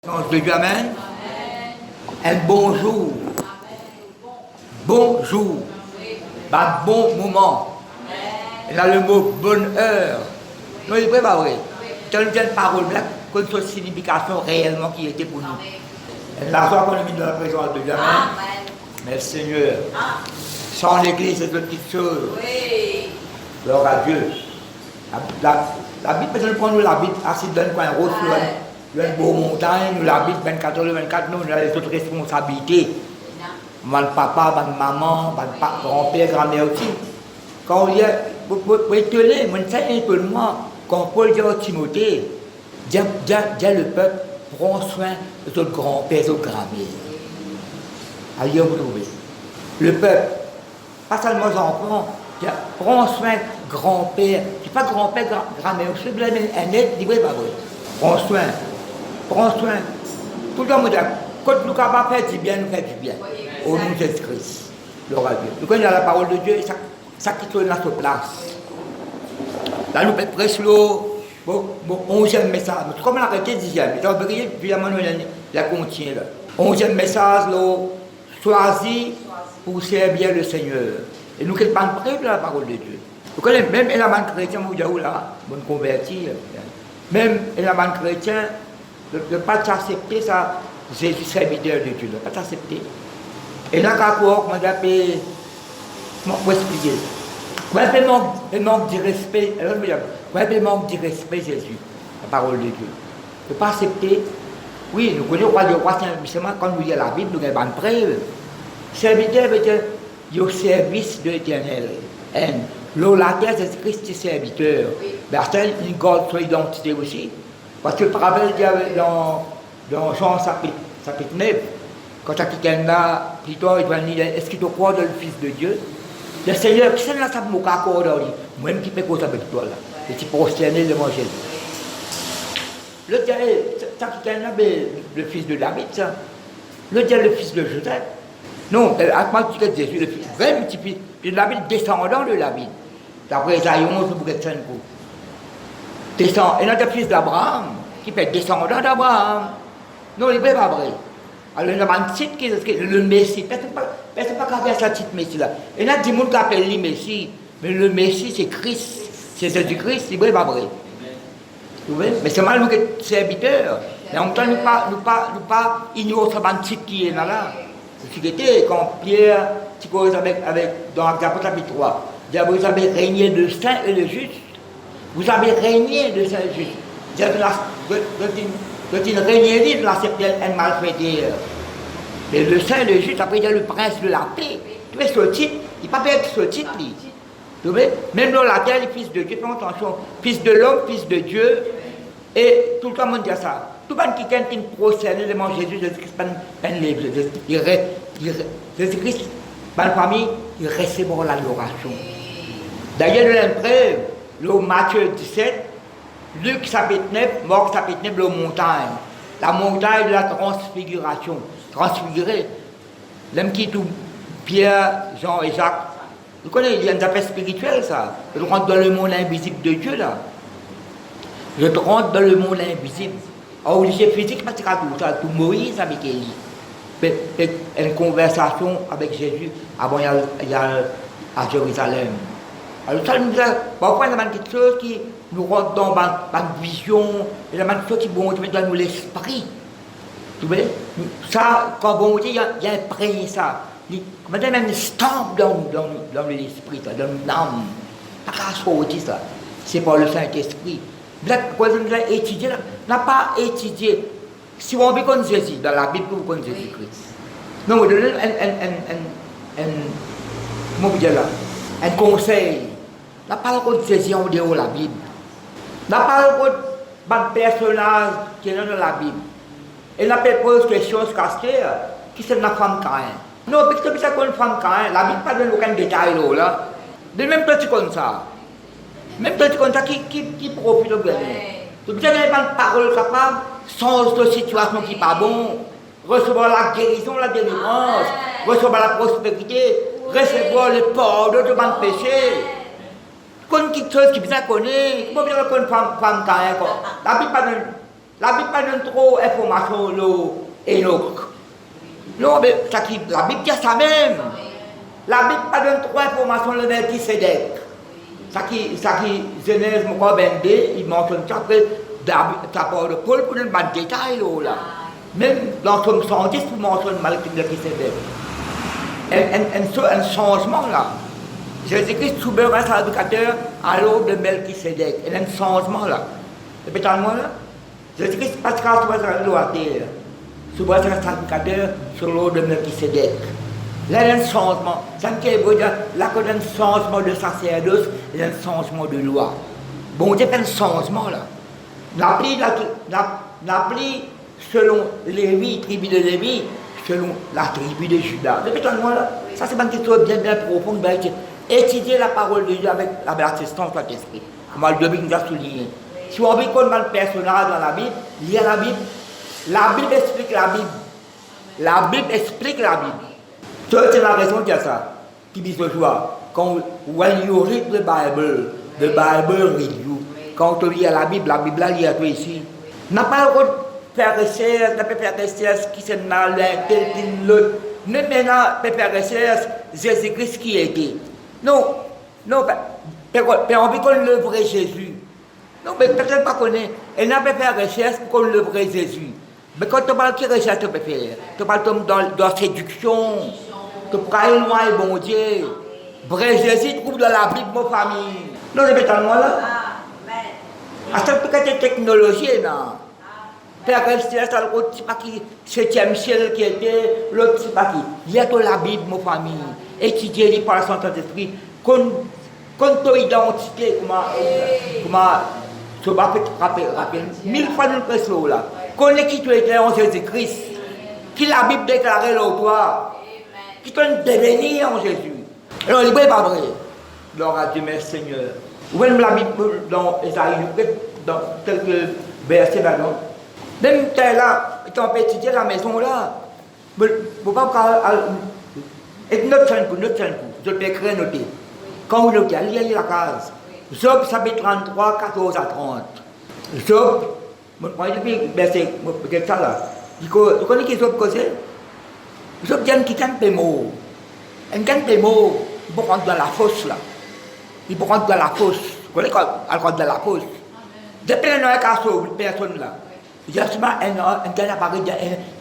De Dieu, amen. Un bonjour. Bonjour. Un bon moment. Là, le mot bonheur. Non, il n'est pas vrai. C'est une parole là, qu'on a une signification réellement qui était pour nous. La joie qu'on a mis dans la présence de Dieu, amen. Merci Seigneur. Sans l'église, c'est une petite chose. Gloire à Dieu. La Bible, peut-être prendre la Bible, assis dans un coin rose, il y a une beau montagne, nous l'habitons 24 heures, 24, nous avons les autres responsabilités. Mon papa, ma maman, mon grand-père, grand-mère aussi. Quand il y a, vous étonner, moi, je sais un peu de moi, quand Paul dit à Timothée, dit le peuple, prends soin de ton grand-père, de ton grand-mère. Allez, vous trouvez. Le peuple, pas seulement les enfants, prends soin de grand-père, c'est pas grand-père, grand-mère, c'est un aide, il n'est pas vrai. Prends soin. Prends soin. Tout le monde dit, quand nous sommes capables de faire du bien, nous faisons du bien. Au nom de Jésus-Christ. Gloire à Dieu. Nous connaissons la parole de Dieu et ça qui tourne à sa place. Là, nous prêchons le 11e message. Comme on a arrêté le 10e, mais on peut dire, évidemment, nous la contient là. 11e message, choisi pour servir le Seigneur. Et nous ne sommes pas prêts de la parole de Dieu. Vous connaissez, même les chrétiens, vous dites, là, vous convertir. Même les chrétiens, ne pas accepter ça, Jésus serviteur de Dieu, ne pas t'accepter. Et là, quand on m'a dit, comment expliquer? Le manque de respect, le manque de respect, Jésus, la parole de Dieu. Ne pas accepter. Oui, nous connaissons le roi Saint-Michel, quand nous lisons la Bible, nous avons une preuve. Serviteur veut dire, au service de l'Éternel. La terre, c'est Christ serviteur. Mais c'est une garde son identité aussi. Parce que le parabole dans Jean chapitre 9, quand quelqu'un là, plutôt, il va dire, est-ce qu'il te croit dans le Fils de Dieu? Le Seigneur, qui c'est là, ça me accorde dans lui. Moi-même qui peux causer avec toi là. Et tu prosterner devant Jésus. Le diable, ça quelqu'un là, le fils de David, ça. Le diable, le fils de Joseph. Non, à quoi tu dis Jésus, le fils, vrai petit fils de David, descendant de David. D'après Isaïe 11, vous êtes 5 coups. Et notre fils d'Abraham, qui peut être descendant d'Abraham. Non, il n'est pas vrai. Alors, il y a un titre qui est le Messie. Personne ne peut pas faire ce titre Messie là. Et il y a des gens qui appellent lui Messie. Mais le Messie, c'est Christ. C'est Jésus-Christ, il n'est pas vrai. Vous voyez? Mais c'est mal nous être serviteurs. Mais en même temps, nous ne pas ignorer ce titre qui est là. C'est ce qui était quand Pierre, dans Actes chapitre 3, dit, vous avez régné de saint et de juste. Vous avez régné de saint et de juste. Quand il régnait de la serpente malfaitée. Mais le saint et le juste, après il y a le prince de la paix. Tu vois ce titre, il ne peut pas être ce titre. Tu vois? Même dans la terre, le fils de Dieu, fais attention, fils de l'homme, fils de Dieu. Et tout le monde dit ça. Tout le monde qui est procède devant Jésus, Jésus-Christ, Jésus-Christ, dans la famille, il recevra l'adoration. D'ailleurs, l'impreuve, le Matthieu 17, Luc chapitre 9, Marc chapitre 9, la montagne. La montagne de la transfiguration. Transfiguré. L'homme qui tout Pierre, Jean et Jacques. Vous connaissez, il y a une affaire spirituelle, ça. Je rentre dans le monde invisible de Dieu, là. Je rentre dans le monde invisible. Alors, le physique, parce que tout Moïse avec Élie. Une conversation avec Jésus avant d'aller à Jérusalem. Alors, ça nous a. Parfois, il y a quelque chose qui nous rentre dans une vision, il y a quelque chose qui vont dans nous l'esprit. Tu vois? Ça, quand on dit, il y a imprégné ça. Maintenant, même une stampe dans l'esprit, dans l'âme. Pas qu'à sortir ça. C'est par le Saint-Esprit. Quand on a étudié, on n'a pas étudié. Si on veut qu'on Jésus, dans la Bible, vous connaissez Jésus-Christ. Non, vous donnez comment vous dire là? Un conseil. On n'a pas le de Jésus en dehors de la Bible. On n'a pas le de personnage qui est dans la Bible. Et on n'a pas posé question cachée, qui c'est la femme Caïn. Non, parce que c'est une femme Caïn, la Bible ne donne aucun détail là. Mais même petit comme ça. Même petit comme ça qui profite de bien. Vous n'avez pas de parole capable, sens de situation qui n'est pas bon, recevoir la guérison, la délivrance, recevoir la prospérité, recevoir le pardon de mon péché. Quand quelque chose qui vous a connu, comment vous avez une femme Caïn? La Bible La Bible pas donne trop d'informations sur Enoch. Non, mais la Bible dit ça même. La Bible pas donne trop d'informations sur le Melchisedec. Ça qui Genèse 22, il mentionne ça après ça parle de Paul pour donner des détails là. Même dans Somme 110, il mentionne Melchisedec. Un changement là. Jésus-Christ souverain sacrificateur à l'aube de Melchisedec. Il y a un changement là. Répétez-moi là. Jésus-Christ passe quand tu vas sur la terre. Souverain sacrificateur sur l'aube de Melchisedec. Là, il y a un changement. Ça veut dire là, il y a un changement de sacerdoce, il y a un changement de loi. Bon, il y a un changement là. L'appli selon Lévi, tribu de Lévi, selon la tribu de Judas. Répétez-moi là. Ça, c'est une question bien profonde. Étudier la parole de Dieu avec l'assistance de l'Esprit. Comme le Bible nous a souligné. Si on veut qu'on ait un personnage dans la Bible, lire la Bible. La Bible explique la Bible. La Bible explique la Bible. C'est la raison qu'il y a ça. Qui dit ce soir, when you read the Bible read you. Quand tu lis la Bible lit à toi ici. N'a pas le droit de faire recherche, n'a pas faire recherche qui c'est malin, quelqu'un l'autre. Ne maintenant, faire recherche, Jésus-Christ qui était. Non, on veut qu'on le vrai Jésus. Non, mais peut-être pas connaître. Elle n'a pas fait recherche pour qu'on le vrai Jésus. Mais quand tu parles de recherche, tu peux faire. Tu parles dans la séduction. Tu parles loin, bon Dieu. Vrai Jésus, tu trouves dans la Bible, ma famille. Non, répétez-moi là. À cette petite technologie, là. Faire recherche, c'est le 7e ciel qui était, l'autre, c'est pas qui. Il y a dans la Bible, ma famille. Étudier les par le Saint-Esprit. Quand ton identité, comment tu vas rappeler, 1000 fois nous le là. Connais qui tu étais en Jésus-Christ, qui la Bible déclarait là toi, qui tu es devenu en Jésus. Alors, il n'est pas vrai. Gloire à Dieu, merci Seigneur. Vous voyez la Bible dans Esaïe, dans quelques versets là-dedans. Même là, quand on peut étudier la maison là, il ne faut pas. Et notre coup, je peux écrire noter. Quand vous notez, lisez la case. Job, chapitre 33, 14 à 30. Job, moi, depuis verset, peut-être ça là. Vous connaissez qui Job causait? Job dit qu'il gagne des mots. Il gagne des mots. Il peut rentrer dans la fosse là. Il peut rentrer dans la fosse. Vous connaissez quand il rentre dans la fosse? Depuis un an, il y a personne là. Il y a seulement un tel appareil,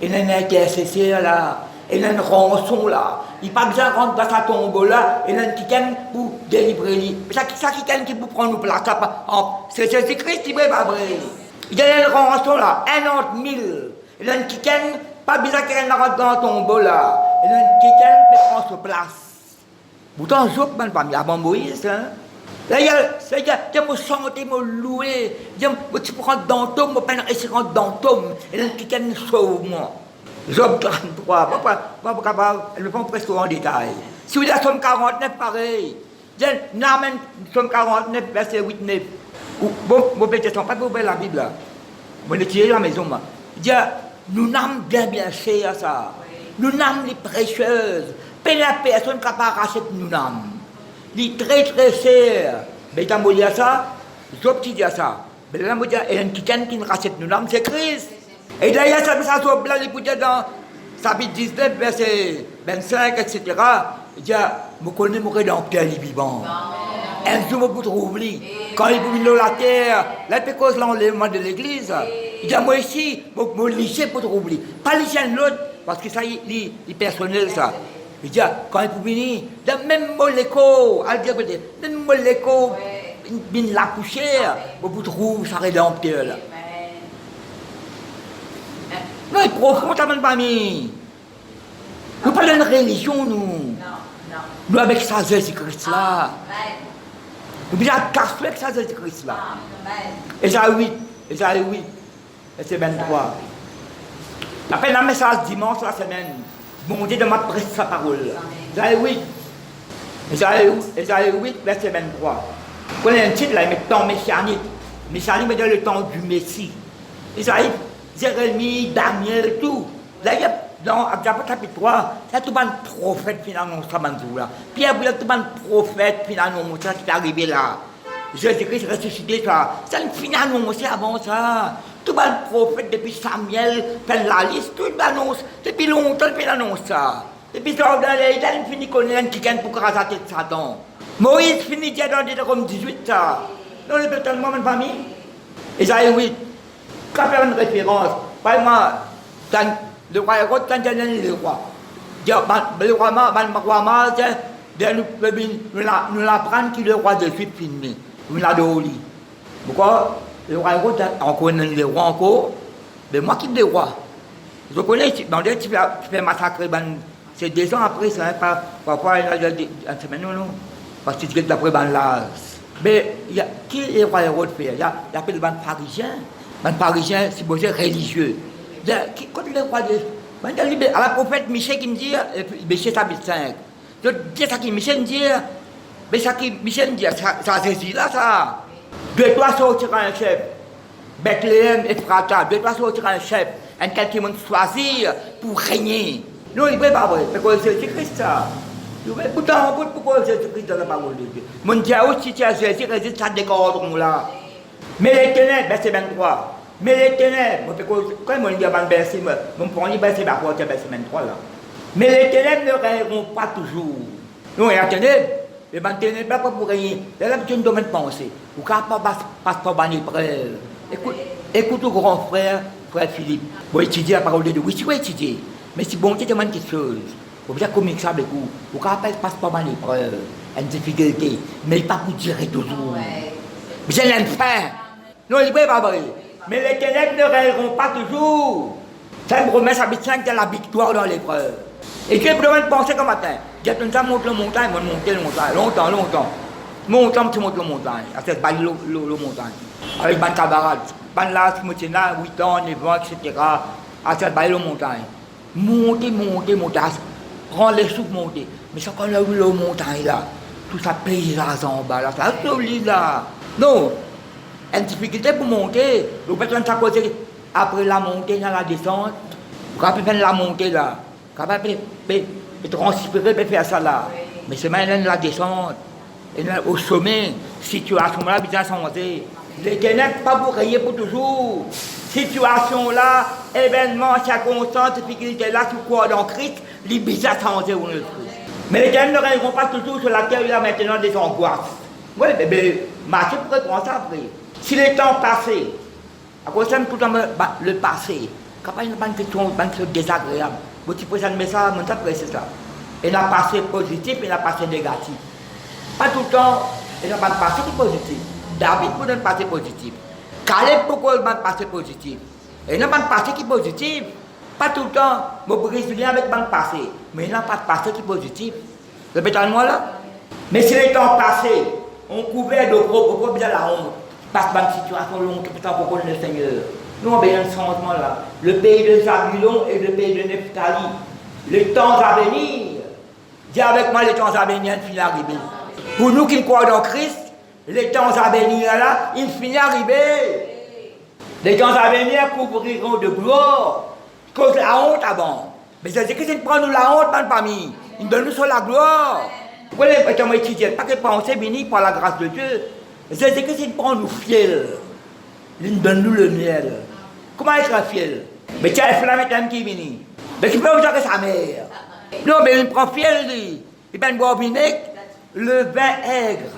il y a un intercesseur là. Il y a une rançon là. Il n'y a pas besoin de rentrer dans sa tombe là. Il y a un ticket pour délivrer lui. Ça qui peut prendre nous place. C'est Jésus-Christ qui est pas vrai. Il y a une rançon là, 1000. Il y a un ticket, pas besoin qu'il rentre dans la tombe là. Il y a un ticket qui prend sa place. Pourtant, Job, même pas avant Moïse. Là, il y a mon chanter, mon louer. Tu peux rentrer dans le tombe, je peux rester dans le tombe. Il y a un ticket qui sauve moi. Job 33, elle ne prend presque en détail. Si vous êtes Somme 49, pareil. N'amène Somme 49, verset 8-9. Bon, peut-être pas pour la Bible là. Vous tirez la maison. Il dit, nous n'avons bien cher ça. Nous n'avons les précieuses. Pas la personne qui n'a pas racheté nous n'avons. Les très cher. Mais quand vous dites ça, Job qui dit ça. Mais là, vous dites, il y a un quelqu'un qui ne rachète nous n'avons, c'est Christ. Et d'ailleurs, ça soit blanc, écoutez dans chapitre 19, verset 25, etc. Il dit, je connais mon rédempteur, il est vivant. Un jour, je vous oublie. Quand il vous la terre, là, c'est cause l'enlèvement de l'église. Il dit, moi ici, je lycée pour vous oublier. Pas lycée l'autre, parce que ça, il est personnel, ça. Il dit, quand il vous venir, même mon l'écho, même mon l'écho, il la poussière, vous trouvez sa rédempteur, là. Non, il est profond, ça ne pas mis. Nous parlons de religion, nous. Nous, avec ça, Jésus-Christ là. Nous sommes cassés avec ça, Jésus-Christ là. Esaïe 8, verset 23. Après le message dimanche la semaine, bon Dieu de ma presse sa parole. Esaïe 8, verset 23. Vous connaissez un titre là, il met le temps messianique. Messianique veut dire le temps du Messie. Esaïe, Jérémie, Daniel, tout. D'ailleurs, dans chapitre 3, c'est tout le prophète finalement, ça là. Pierre, il y a tout le prophète finalement, ça qui est arrivé là. Jésus-Christ ressuscité, ça. C'est finalement aussi avant ça. Tout le prophète, depuis Samuel, fait la liste, tout l'annonce, depuis longtemps, il l'annonce ça. Depuis ça, dans les temps, il finit connaître qui gagne pour craser la tête de Satan. Moïse finit déjà dans des comme 18 ça. Dans le totalement même famille. Isaïe 8. Quand on fait une référence, par exemple, le roi Hérode, quand il est le roi. Le roi mal, nous l'apprendre qu'il est le roi de Suisse fini. Nous l'a donné. Pourquoi? Le roi Hérode, on connaît le roi encore. Mais moi qui le roi. Je connais, dans les tu fais massacrer, c'est 2 ans après, ça n'est pas, parfois, il y a une semaine, non. Parce que tu es d'après là. Mais qui est le roi Hérode fait? Il y a des Parisiens. Les Parisiens, c'est beau, c'est religieux. Quand le roi de. À la prophète Michel qui me dit, Michel chapitre 5. Je dis ça qui Michel me dit, mais ça qui Michel me dit, ça c'est là, ça. 2-3 sortir un chef. Bethléem et Frata, 2-3 sortir un chef. Un quelqu'un qui choisir pour régner. Non, il ne peut pas vrai, parce que c'est Christ ça. Pourtant, pourquoi c'est Christ dans la parole de Dieu? Mon Dieu, si tu as Jésus, résiste à décordon là. Mais les ténèbres, verset 23. Mais les ténèbres, quand on dit avant le verset, mon premier verset va porter verset 23 là. Mais les ténèbres ne régneront pas toujours. Non, il y a ténèbres. Les ténèbres pas pour régner. Là, tu ne dois pas penser. Ou quand passe pas banni près. Écoute au grand frère, frère Philippe. Vous étudier la parole de Dieu. Oui, tu vas étudier. Mais si bon, tu demandes quelque chose. Vous bien communiquer ça avec vous. Ou quand passe pas banni près. Une difficulté. Mais pas pour dire toujours. J'ai l'enfer. Non, il n'est pas vrai. Mais les ténèbres ne régneront pas toujours. Ça me remet sa bêtise de la victoire dans l'épreuve. Et j'ai besoin de penser comme matin. J'ai tout ça monte la montagne, moi monter la montagne. Longtemps. Montant, tu montes la montagne. À cette balle, la montagne. Avec mes camarades. Ban là, qui me tiennent là, 8 ans, 9 ans, etc. À cette balle, la montagne. Monter. Prends les souffles, monter. Mais c'est quand la montagne là. Tout ça paysage en bas là. Ça solide là. Non. Une difficulté pour monter. Vous pouvez faire ça côté. Après la montée, dans la descente. Vous pouvez faire la montée là. Vous pouvez transpirer pour faire ça là. Mais c'est maintenant la descente. Et là, au sommet, situation là, bien changé. Les ténèbres, pas pour régner pour toujours. Situation là, événement, circonstance, difficulté là, tu crois dans Christ, les bizarres changé pour le Christ. Mais les ténèbres ne régneront pas toujours sur la terre, il y a maintenant des angoisses. Oui, mais marcher pour répondre ça après. Si les temps passés, à cause de tout le passé, quand il y a une question désagréable, vous présentez un message, c'est ça. Il y a un passé positif et il y a un passé négatif. Pas tout le temps, il y a un passé qui est positif. David pour un passé positif. Caleb pourquoi il y a un passé positif. Il y a un passé qui est positif. Pas tout le temps, vous brisez bien avec un passé, mais il n'y a pas de passé qui est positif. Répétez-moi là. Mais si les temps passés, on couvrait de gros bien la honte. Parce que une situation longue, qui peut pour le Seigneur. Nous avons un changement là. Le pays de Zabulon et le pays de Nephtali. Les temps à venir. Dis avec moi les temps à venir, il finit arriver. Pour nous qui croyons dans Christ, les temps à venir là, il finit arriver. Les temps à venir couvriront de gloire. Cause la honte avant. Mais c'est que c'est prendre nous la honte dans le famille. Il donne nous sur la gloire. Vous voyez, quand on étudie, pas que penser béni par la grâce de Dieu. C'est que c'est prendre nous fiel. Il donne nous le miel. Comment être fiel? Mais tu as la flamme qui vient. Mais tu peux vous dire que sa mère. Non, mais il prend fiel, il prend boire vinaigre, le vin aigre.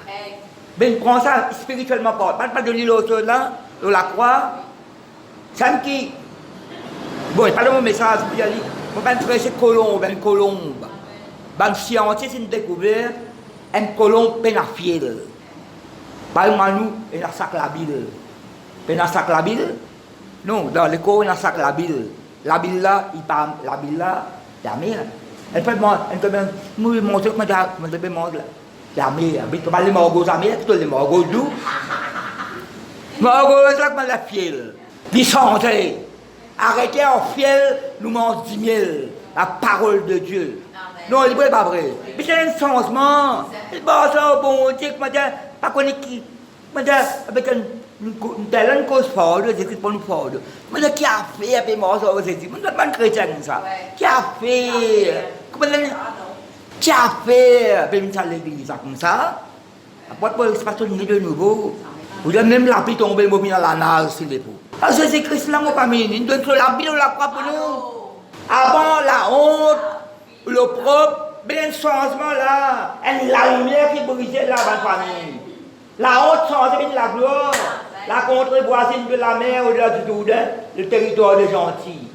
Mais il prend ça spirituellement pas. Pas de l'île au là, de la croix. Ça me qui. Bon, il n'y a pas de mon message, il y a dit, on va tracer une colombe. Dans scientifique, c'est une découverte, une colombe pénafielle. Par exemple, nous, il y a un sac la Bible. Il y a un sac la Bible. Non, dans l'école, il y a un sac la Bible. La Bible là, il parle, la Bible là, la mer. Elle peut me montrer comment je vais manger la mer. Mais tu vas aller manger la mer, tu vas aller manger d'où? Manger c'est là que la fiel. Puis changer. Arrêtez en fiel, nous mangeons 10 000. La parole de Dieu. Non, il n'est pas vrai. Mais c'est un changement. Il va ça au bon Dieu, pas qu'on est qui. Avec une telle cause forte, c'est pour nous forte. Mais qui a fait avec moi, c'est pas un chrétien comme ça. Qui a fait. Qui a fait avec l'église comme ça. Après, il se passe de nouveau. Vous avez même la pluie tomber dans la nage, s'il vous plaît. Parce que c'est Christ là, mon famille. Il donne sur la Bible, la croix pour nous. Avant la honte, le propre, bien changement là. Et la lumière qui brisait là, ma famille. La honte changeait bien la gloire. La contrée voisine de la mer au-delà du Jourdain, le territoire de Gentil.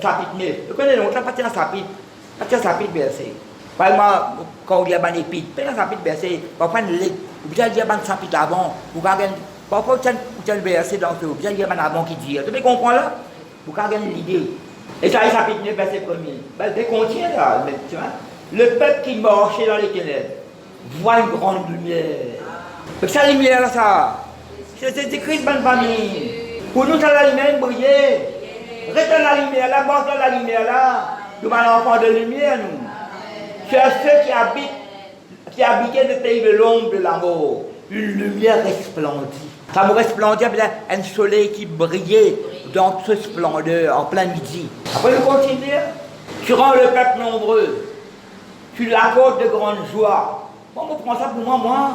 Chapitre 9. Vous connaissez, on va partir dans le chapitre verset. Par exemple, quand il y a un épître, dans le chapitre verset, parfois vous avez un chapitre avant, vous avez parfois vous avez un verset dans ce, vous avez un avant qui dit, vous comprenez là? Vous avez une idée. Et ça, le chapitre 9, verset 1er. Ben, il contient là, tu vois. Le peuple qui marchait dans les ténèbres voit une grande lumière. Donc, cette lumière là, ça, c'est Christ, bonne famille. Pour nous, ça la lumière briller. Reste dans la lumière là, marche dans la lumière là. Nous sommes enfants de lumière, nous. C'est ceux qui habitaient le pays de l'ombre de la mort. Une lumière resplendit. Ça me resplendit, un soleil qui brillait dans ce splendeur en plein midi. Après, nous continuons. Tu rends le peuple nombreux. Tu l'accordes de grande joie. Bon, on prend ça pour moi.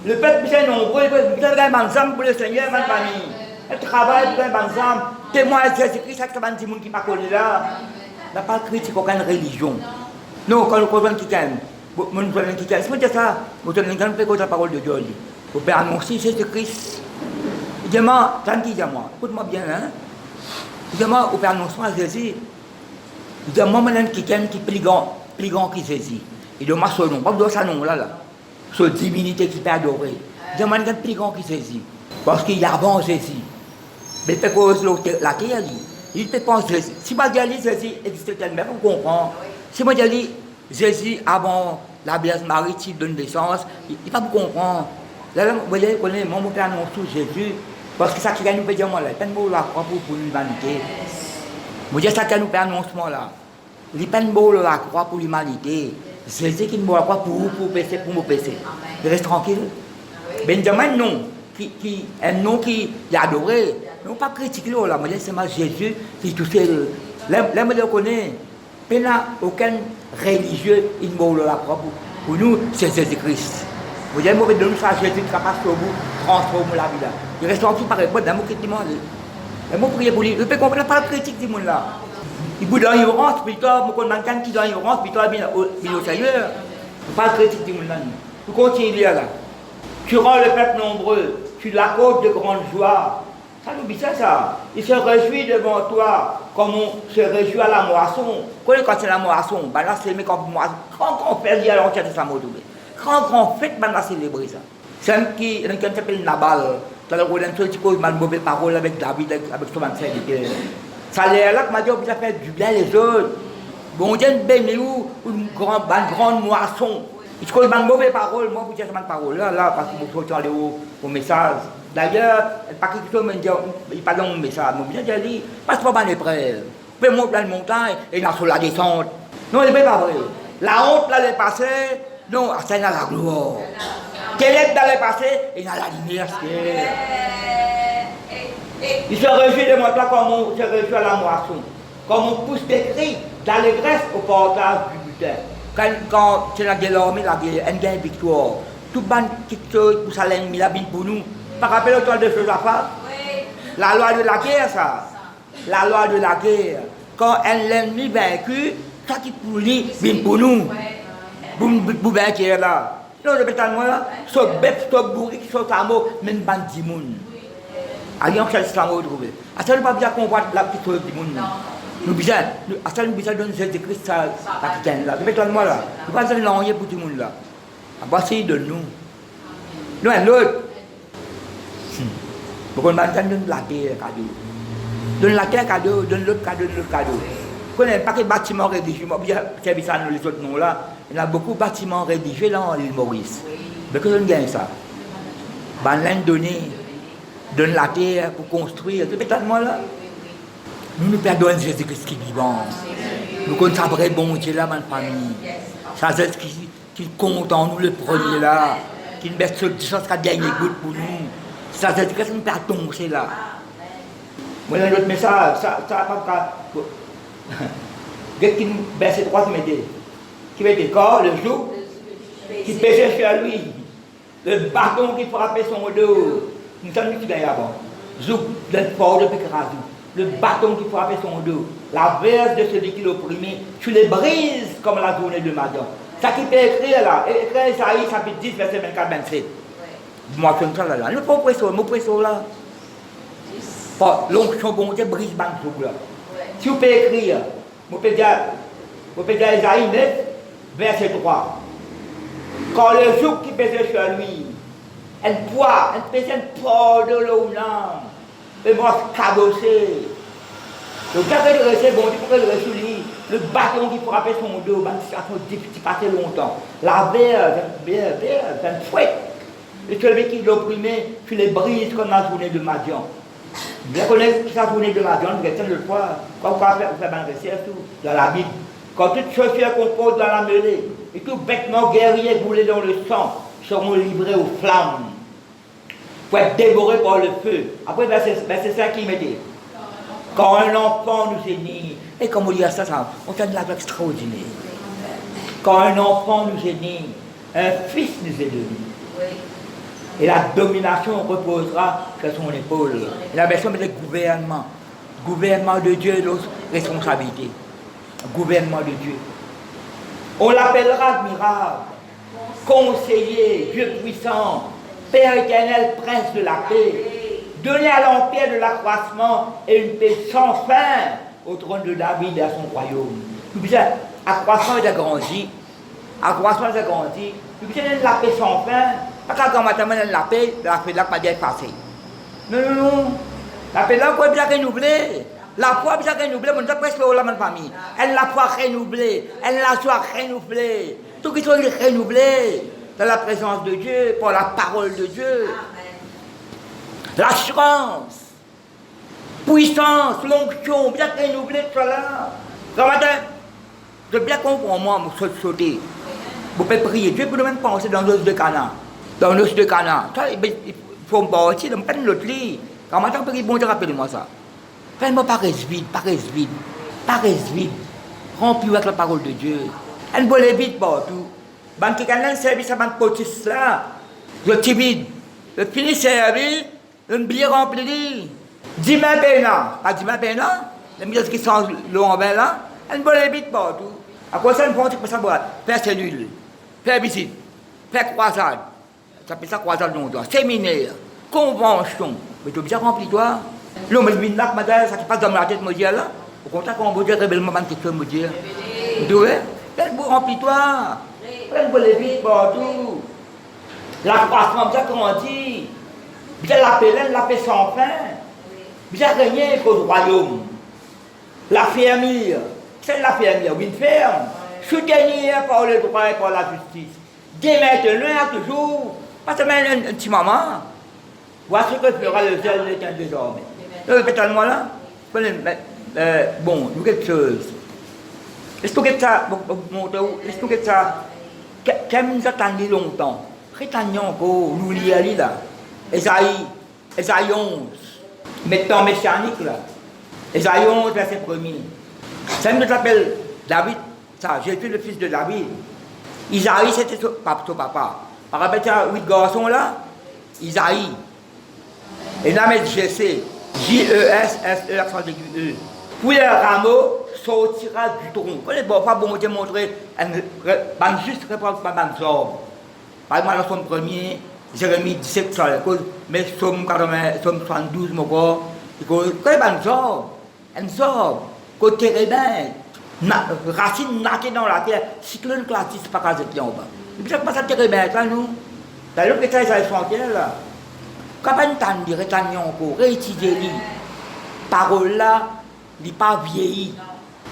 Le peuple est nombreux, il y a un ensemble pour le Seigneur, ma famille. Elle travaille pour un ensemble. Témoin de Jésus-Christ, ça va dire qui m'a connu là. On n'a pas critique aucune religion. Non, quand nous connaissons quelqu'un, c'est pas ça. Nous connaissons la parole de Dieu. Vous pouvez annoncer Jésus-Christ. Il dit, moi, écoute-moi bien, hein. Il dit, moi, vous pouvez annoncer Jésus. Il dit, moi, je suis quelqu'un qui est plus grand que Jésus. Il dit, moi, ce nom, pas de ce nom là. Cette divinité qui peut adorer. Il dit, moi, je suis plus grand que Jésus. Parce qu'il y a avant Jésus. Mais il peut cause la terre. Il peut penser, si je dis Jésus existe tellement, vous comprenez. Si je dis Jésus avant la Vierge Marie qui donne naissance, il ne peut pas vous comprendre. Là, vous voyez, moi, je peux annoncer Jésus. Parce que ça qui nous peut dire, moi, là, il n'y a pas de la croix pour l'humanité. Je dis ça qui nous peut annoncer, moi, là. Il n'y a pas de la croix pour l'humanité. Jésus qui nous la croix pour vous, pour me pécher. Reste tranquille. Benjamin, non. Un nom qui est adoré. Non pas critiquer là, mais c'est ma Jésus qui tout seul. Là, je le connais. Il n'y a aucun religieux qui ne la croix pour nous, c'est Jésus-Christ. Vous avez mauvais de nous, ça Jésus qui passe au bout, transforme la vie là. Il reste en tout par rapport à mon critique. Et moi, prier pour lui. Je peux comprendre pas la critique du monde là. Il peut dans l'ignorance, puis toi, mon quelqu'un qui est dans l'ignorance, puis toi, bien au sérieux. Pas la critique du monde là. Tu continues là. Tu rends le peuple nombreux, tu l'accordes de grande joie. Ça nous dit ça. Il se réjouit devant toi comme on se réjouit à la moisson. Quand c'est la moisson, ben là c'est comme moisson. Quand on fait dire alors on tient ça mot double. Quand on fait, ben là célébrer ça. C'est un qui s'appelle Nabal. Tout à l'heure on a un petit peu de mauvaise parole avec David, avec son ancien. Ça l'air là que m'a dit on peut faire du bien les autres. Bon Dieu béni ou une grande moisson. Il faut une mauvaise parole, moi, vous dites cette parole là, parce que vous allez au message. D'ailleurs, pas quelque chose me dit, il parle dans mon message. Mon bien dit, passe pas dans l'épreuve. Vous pouvez monter dans la montagne et dans la descente. Non, c'est pas vrai. La honte là, elle est passée, non, c'est dans la gloire. Quelle est dans le passé et dans la lumière. Il se réjouit de moi, comme on se réjouit à la moisson. Comme on pousse des cris d'allégresse au portage du butin. Quand c'est la guerre armée, une guerre victoire, tout le monde qui pour ça l'ennemi la pour nous. Par rappel au temps de choses à faire. La loi de la guerre, ça. La loi de la guerre. Quand l'ennemi vaincu, ça qui pour lui, vient pour nous. Pour vaincre là. Non, je vais t'en là. Sauf bête, sauf bourrique, sauf amour, même bandit moun. Alliance, c'est ça, on trouve. À ça, nous ne pouvons pas convaincre la petite chose du monde. Nous avons besoin de Jésus-Christ, ça qui là. Répète-moi là. Nous ne pouvons pas rien pour tout le monde là. Voici de nous. Nous, l'autre. Pourquoi on donne la terre cadeau. Donne la terre cadeau, donne l'autre cadeau, donne l'autre cadeau. Quand on n'a pas de bâtiments rédigés, moi, je sais ça dans les autres noms là. Il y a beaucoup de bâtiments rédigés là en l'île Maurice. Mais que je gagne ça. Ben, donne la terre pour construire. Répète-moi là. Nous nous perdons Jésus-Christ qui est vivant. Nous connaissons un vrai bon Dieu là, ma famille. Ça c'est qui compte en nous le premier là, qui nous met sur la dernière goutte pour nous. Ça c'est que nous perdons, c'est là. Moi, j'ai un autre message, ça n'a pas qui nous baisse 3 semaines. Qui va être corps, le jour, qui pêchait sur lui. Le bâton qui frappait son dos. Nous sommes qui gagnent avant. Zouk, le fort de Picarazou, le bâton qui frappait son dos, la verse de celui qui l'opprimait, tu les brises comme la journée de Madian. Ça qui peut écrire là, écrire Isaïe chapitre 10, verset 24-27. Moi, je ne sais pas là. Nous pouvons presser là. L'onction bon Dieu brise ban jour là. Si vous pouvez écrire, vous pouvez dire Isaïe 9, verset 3. Quand le jour qui pesait sur lui, elle boit, elle pesait un port de l'eau là, elle m'a cabossé. Donc, quand elle restait bon Dieu, pour qu'elle reste sur lui, le bâton qui frappait son dos, ça passait longtemps. La verge, c'est un fouet. Et celui qui l'opprimait, tu les brises comme la journée de Madian. Vous connaissez la journée de Madian, vous êtes le fois, quand vous faites un recherche dans la Bible, quand toute chaussure qu'on pose dans la mêlée, et tout bêtement guerrier boulé dans le sang, seront livrés aux flammes, pour être dévorés par le feu. Après, c'est ça qui me dit. Quand un enfant nous est né, et comme on dit ça, on a de la gloire extraordinaire. Quand un enfant nous est né, un fils nous est donné. Et la domination reposera sur son épaule. Et la version de gouvernement. Gouvernement de Dieu, notre responsabilité. Gouvernement de Dieu. On l'appellera admirable, conseiller, Dieu puissant, Père éternel, prince de la paix. Donner à l'empire de l'accroissement et une paix sans fin au trône de David et à son royaume. Puis bien, accroissement est agrandi. Accroissement est agrandi. Puis bien, la paix sans fin. Parce que quand on a la paix là, pas bien passée. Non. La paix là, quoi bien renouvelée. La foi bien renouvelée, mon Dieu, presque la même famille. Elle la foi renouvelée. Elle la soit renouvelée. Tout qui sont renouvelés dans la présence de Dieu, par la parole de Dieu. L'assurance, puissance, l'onction, bien renouvelée, tout là. Quand matin, je bien comprends, moi, mon sauter. Vous pouvez prier. Dieu peut même penser dans l'os de Cana. Dans l'os de Cana. Il faut me partir, dans l'autre lit. Quand matin, on peut dire, bon Dieu, rappelez-moi ça. Fais-moi paresse vide. Remplis avec la parole de Dieu. Elle voulait vite partout. Quand quelqu'un service à mon potis là, je suis vide. Je finis service, je me bien rempli. 10 000 pénats. Pas 10 000 pénats. Les milliers qui sont l'eau en bain là, elle voulait vite partout. À quoi ça me prend, tu peux savoir. Faire cellule, faire visite, faire croisade. Ça fait ça croisade longtemps. Séminaire, convention. Mais tu es bien rempli toi. L'homme me dit là, madame, ça qui passe dans la tête, me dit là. Au contraire, quand on me dit révèle-moi une question, me dit. Tu vois? Elle vous remplis-toi. Elle vous vite partout. L'accroissement, bien grandi. Bien la paix sans fin. Bien régner pour le royaume. La fermière, c'est la fermière, une ferme. Soutenir par le droit et par la justice. Dès maintenant, toujours. Pas seulement un petit moment. Voici ce que fera le zèle de l'Éternel désormais. Répétez-moi là. Bon, nous quelque chose. Est-ce que ça, est-ce que ça, qu'est-ce nous attendait longtemps? Rétanions encore, nous lions là. Esaïe 11. Maintenant mécanique là. Esaïe 11, verset 1er. Ça nous appelle David, ça, Jésus le fils de David. Isaïe, c'était son papa. Par rapport à 8 garçons là, Isaïe. Et là, mais Jessé, J-E-S-S-E, accent aigu E. Puis le rameau sortira du tronc. Vous ne pouvez pas bon montrer, juste répondre par un ordre. Par exemple, dans son premier, Jérémie 17, ça, mais Somme 72, mon corps, quand il y a un sort, côté réveil, racine naquée dans la terre, cyclone classique, c'est pas qu'à cette en bas. Et puis ça commence à te réveiller, là, nous. D'ailleurs, que ça, ils sont là. Quand on entend dire, encore, réétudier les paroles là, il n'est pas vieilli.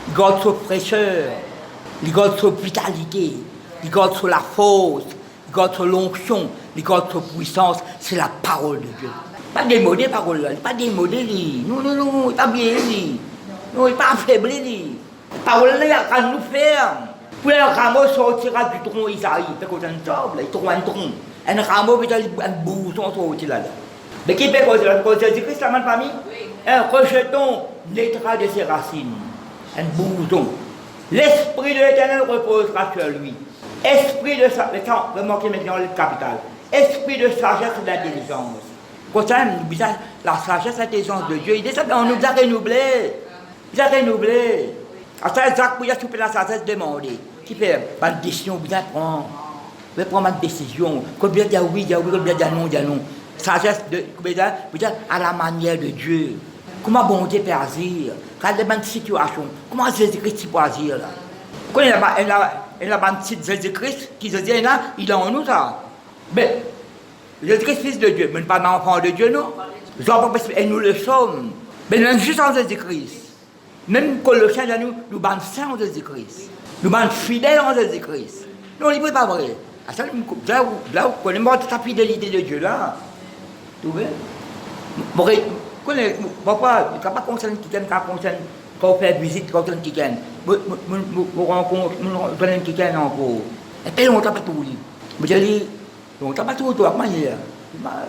Il garde sa fraîcheur, il garde sa vitalité, il garde sa la force, il garde sa l'onction, il garde sa puissance. C'est la parole de Dieu. Pas démodé parole là, pas démodé. Non, il n'est pas vieilli. Non, il n'est pas affaibli. La parole là, il va nous faire. Puis un rameau sortira du tronc Isaïe. Parce qu'on a un sable, il trouve un tronc. Un rameau, il y a un bouton sorti là. Mais qui fait quoi? Jésus-Christ, la même famille? Un rejeton naîtra de ses racines. Un bouton. L'esprit de l'Éternel reposera sur lui. Esprit de sagesse, remarquez maintenant le capital. Esprit de sagesse et d'intelligence. Quand ça, la sagesse, l'intelligence de Dieu, il dit ça, on nous a renouvelé. Il a renouvelé. À ça, Jacques, pour y souper la sagesse, demander. Qui fait une décision, bien prendre. Bien prendre une décision. Quand bien dire oui, quand bien dire non, dire non. Sagesse, à la manière de Dieu. Comment bon Dieu peut agir? Quand il y a une situation, comment Jésus-Christ peut agir là? Quand il y a un petit Jésus-Christ qui se dit là, il est en nous ça. Mais Jésus-Christ, fils de Dieu, mais pas l'enfant de Dieu, non? Et nous le sommes. Mais nous sommes juste en Jésus-Christ. Même Colossiens, nous sommes saints en Jésus-Christ. Nous sommes fidèles en Jésus-Christ. Non, il n'est pas vrai. Là où vous connaissez toute la fidélité de Dieu là. Vous voyez? Pourquoi il ne pas concerner quelqu'un qui concerne quand on fait visite, quand on quelqu'un. Vous rencontrez quelqu'un encore. Et puis on ne t'a pas tout dit. Vous dites, on ne t'a pas tout dit,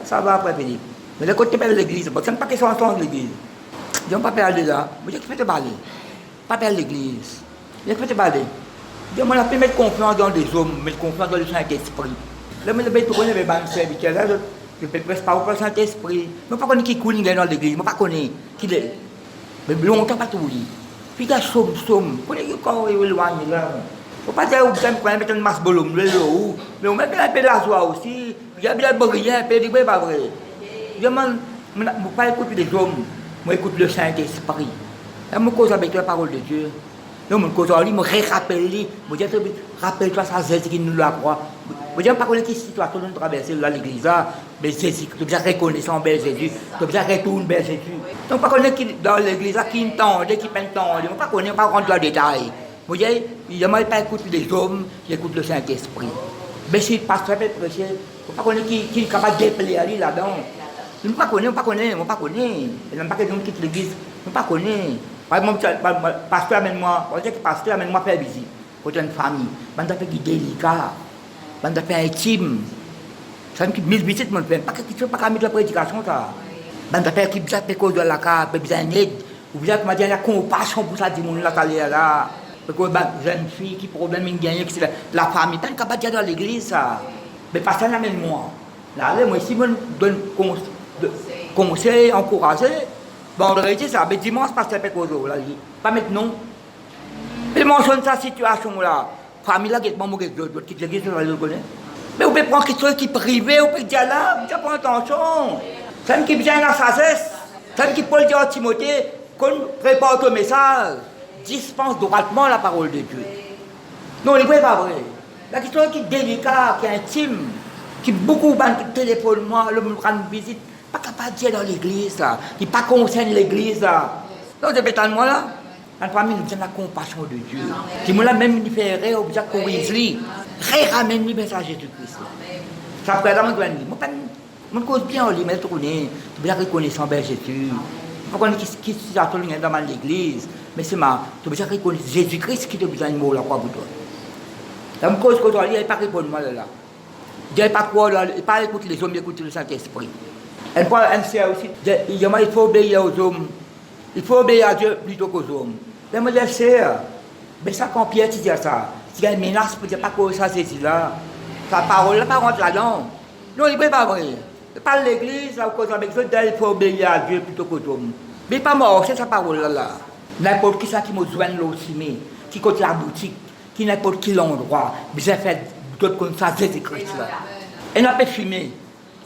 ça va après venir. Mais le côté de l'église, parce que ce n'est pas question de l'église. Ils n'ont pas parlé de là. Vous dites qu'il faut te parler. Pas parler de l'église. Il faut te parler. On a pu mettre confiance dans les hommes, mettre confiance dans le Saint-Esprit. Là, je vais tourner avec un serviteur là. Je ne peux presque pas au Saint-Esprit. Je ne sais pas qui coule dans l'église. Je ne sais pas qui est. Mais longtemps pas tout dit. Puis il y a somme. Pour les corps éloignés là. Il ne faut pas dire que vous allez mettre une masse de volume. Mais on met un peu de la joie aussi. Il y a bien de rien, un peu de pas vrai. Je ne veux pas écouter les hommes. Je écoute le Saint-Esprit. Je me cause avec la parole de Dieu. Je me cause en lui, je me rappelle. Je dis, rappelle-toi ça, Jésus qui nous l'a croit. Je ne sais pas quelle situation nous traversons dans l'église. Mais Jésus, tu dois reconnaissant bel Jésus. Tu dois retourner bel Jésus. Donc, pas connaître dans l'église qui entend, qui peine entendre. Je ne pas connaître, pas rentrer dans les détails. Vous voyez, il ne pas écouter les hommes, j'écoute le Saint-Esprit. Mais si le pasteur peut prêcher, il ne faut pas connaître qui est capable de déplaire aller là-dedans. Je ne pas connaître. Il n'a pas que nous quitte l'église. Je ne pas connaître. Par exemple, le pasteur amène-moi, on dit que le pasteur amène-moi faire visite. Pour une famille. Je vais faire délicat. Je vais faire intime. Ça me fait 1000 visites, je ne fais pas qu'à mettre la prédication. Je vais faire qui besoin de cause de la carte, besoin d'aide. Ou besoin de la compassion pour ça, du monde là. Parce que une jeune fille qui problème une gagne, la famille, tu n'es pas capable dans l'église. Mais pas ça, amène-moi. Là, moi, ici, je donne conseil, encourager. Vendredi, ça, mais dimanche, pas ça, pas maintenant. Mais mentionne sa situation là. Famille là, qui est maman, qui est l'église, vous connaissez. Mais vous pouvez prendre quelque chose qui est privé, vous pouvez dire là, vous pouvez prendre attention. C'est qui vient la sagesse. C'est qui peut dire à Timothée, qu'on prépare ton message, dispense droitement la parole de Dieu. Non, il n'est pas vrai. La question qui est délicate, qui est intime, qui beaucoup de téléphone, moi, le monde rend visite, pas capable de dire dans l'église, qui pas concerne l'église. Donc, je vais moi là. La famille nous donne la compassion de Dieu. Si moi, même différé, on va corriger. Ramène le message de Jésus-Christ. Ça fait la main je cause bien en lui, mais tu connais, tu bien reconnaissant Jésus. Il faut qu'on ait qui s'attend dans l'église. Mais c'est ma, tu bien reconnaître Jésus-Christ qui te besoin de mots là, quoi, pour toi. La cause que tu as dit, il n'y a pas répondre moi là. Il n'y a pas quoi là, il pas écouter les hommes, il écoute le Saint-Esprit. Et puis, il faut obéir aux hommes. Il faut obéir à Dieu plutôt qu'aux hommes. Mais moi, je sais, mais ça, quand Pierre dit ça, il y a une menace pour dire pas que ça, c'est là. Sa parole, la parole là-dedans. Non, il n'est pas vrai. Pas l'église, là, avec ça, il faut obéir à Dieu plutôt qu'aux hommes. Mais pas mort, c'est sa parole là. N'importe qui ça qui me joint l'autre, qui côté la boutique, qui n'importe qui l'endroit, j'ai fait d'autres comme ça, Jésus-Christ là. Et n'a pas fumé.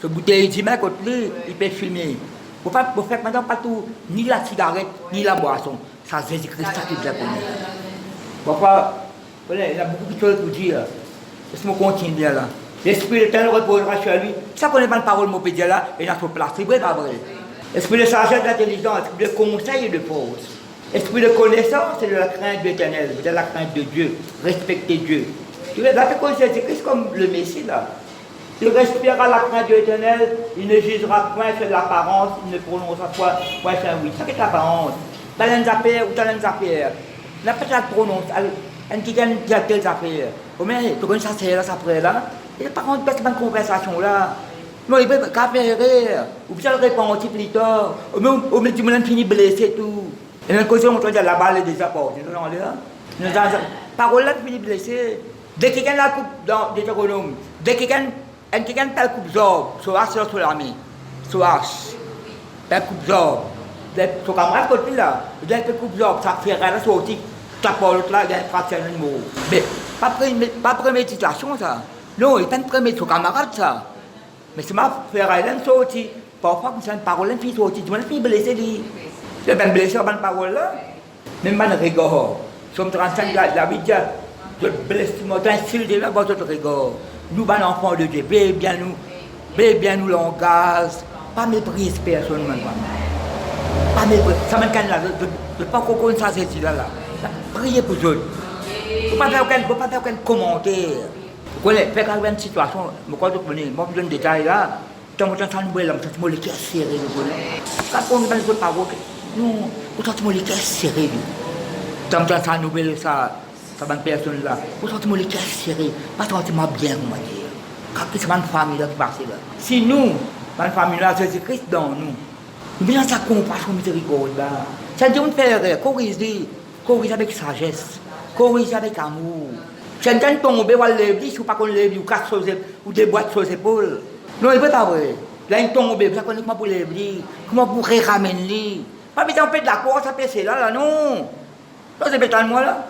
Ce bouteille de main contre lui, il peut fumer. Pour faire maintenant pas tout, ni la cigarette, ni la boisson. Ça, Jésus-Christ, ça qui bien connu. Pourquoi? Il y a beaucoup de choses pour dire. Laisse-moi continuer là. L'Esprit de l'Éternel reposera sur lui. Ça connaît pas la parole, mon pédia là, et notre place. C'est vrai, pas vrai. Esprit de sagesse, d'intelligence, esprit de conseil et de force. Esprit de connaissance, c'est de la crainte de l'Éternel, de la crainte de Dieu. Respecter Dieu. Tu vois, là, tu Jésus-Christ comme le Messie là. Il respirera la crainte de l'Éternel, il ne jugera point sur l'apparence, il ne prononcera point sur un oui. Ça, c'est l'apparence. Talent d'affaires ou talent d'affaires. Il n'a pas de prononce. Il y a telles affaires. Mais tu connais ça, c'est là, ça après là. Il n'y a pas de conversation là. Non, il peut pas faire rire. Ou bien le repentir plus tard. Ou même tu me fini blessé tout. Et même quand on entend la balle des apports. Tu entends là? Parole là, fini blessé. Dès que quelqu'un la coupe dans Deutéronome, dès que quelqu'un t'a coupe d'or, sur la main. Soache, ben coupe d'or. Son camarade côté là, il a fait coupe d'or, ça fait rien, sorti, ça part l'autre là, il a frappé un mot. Mais pas préméditation ça. Non, il n'est pas une préméditation, son camarade ça. Mais c'est ma frère, il a sorti. Parfois, comme ça, une parole, une fille sortie, une fille blessée, il a blessé par une parole là. Même pas de rigor. Nous sommes 35 la vie, je blesse, je t'insulte, là, votre rigor. Nous, les enfants de Dieu, bien nous langage, pas mépriser personne, pas mépriser. Ça m'a dit là, de pas qu'on connaisse ça, c'est là. Priez pour eux. Vous ne pouvez pas faire aucun commentaire. Vous connaissez, fait quand une situation, je vous donne des détails là, quand vous entendez nous, vous sentez le cœur serré, vous connaissez. Quand on nous donne des paroles, nous, vous sentez le cœur serré. Quand vous entendez nous, ça va une personne là, vous sentez le cœur serré, pas sentiment bien, on va dire. Quand c'est une famille là qui passe là. Si nous, une famille là, c'est Christ dans nous, nous avons sa compassion miséricorde là. Ça dit on fait corriger avec sagesse, corriger avec amour. C'est un tombé, ou lever, si vous pas qu'on lève, ou casse ou déboîte sur ses épaules. Non, il ne peut pas vrai. Là, il tombe, ça connaît comment pour lever, comment pour ramener. Pas besoin de faire de la course à passer là, non. Ça, c'est peut-être moi là.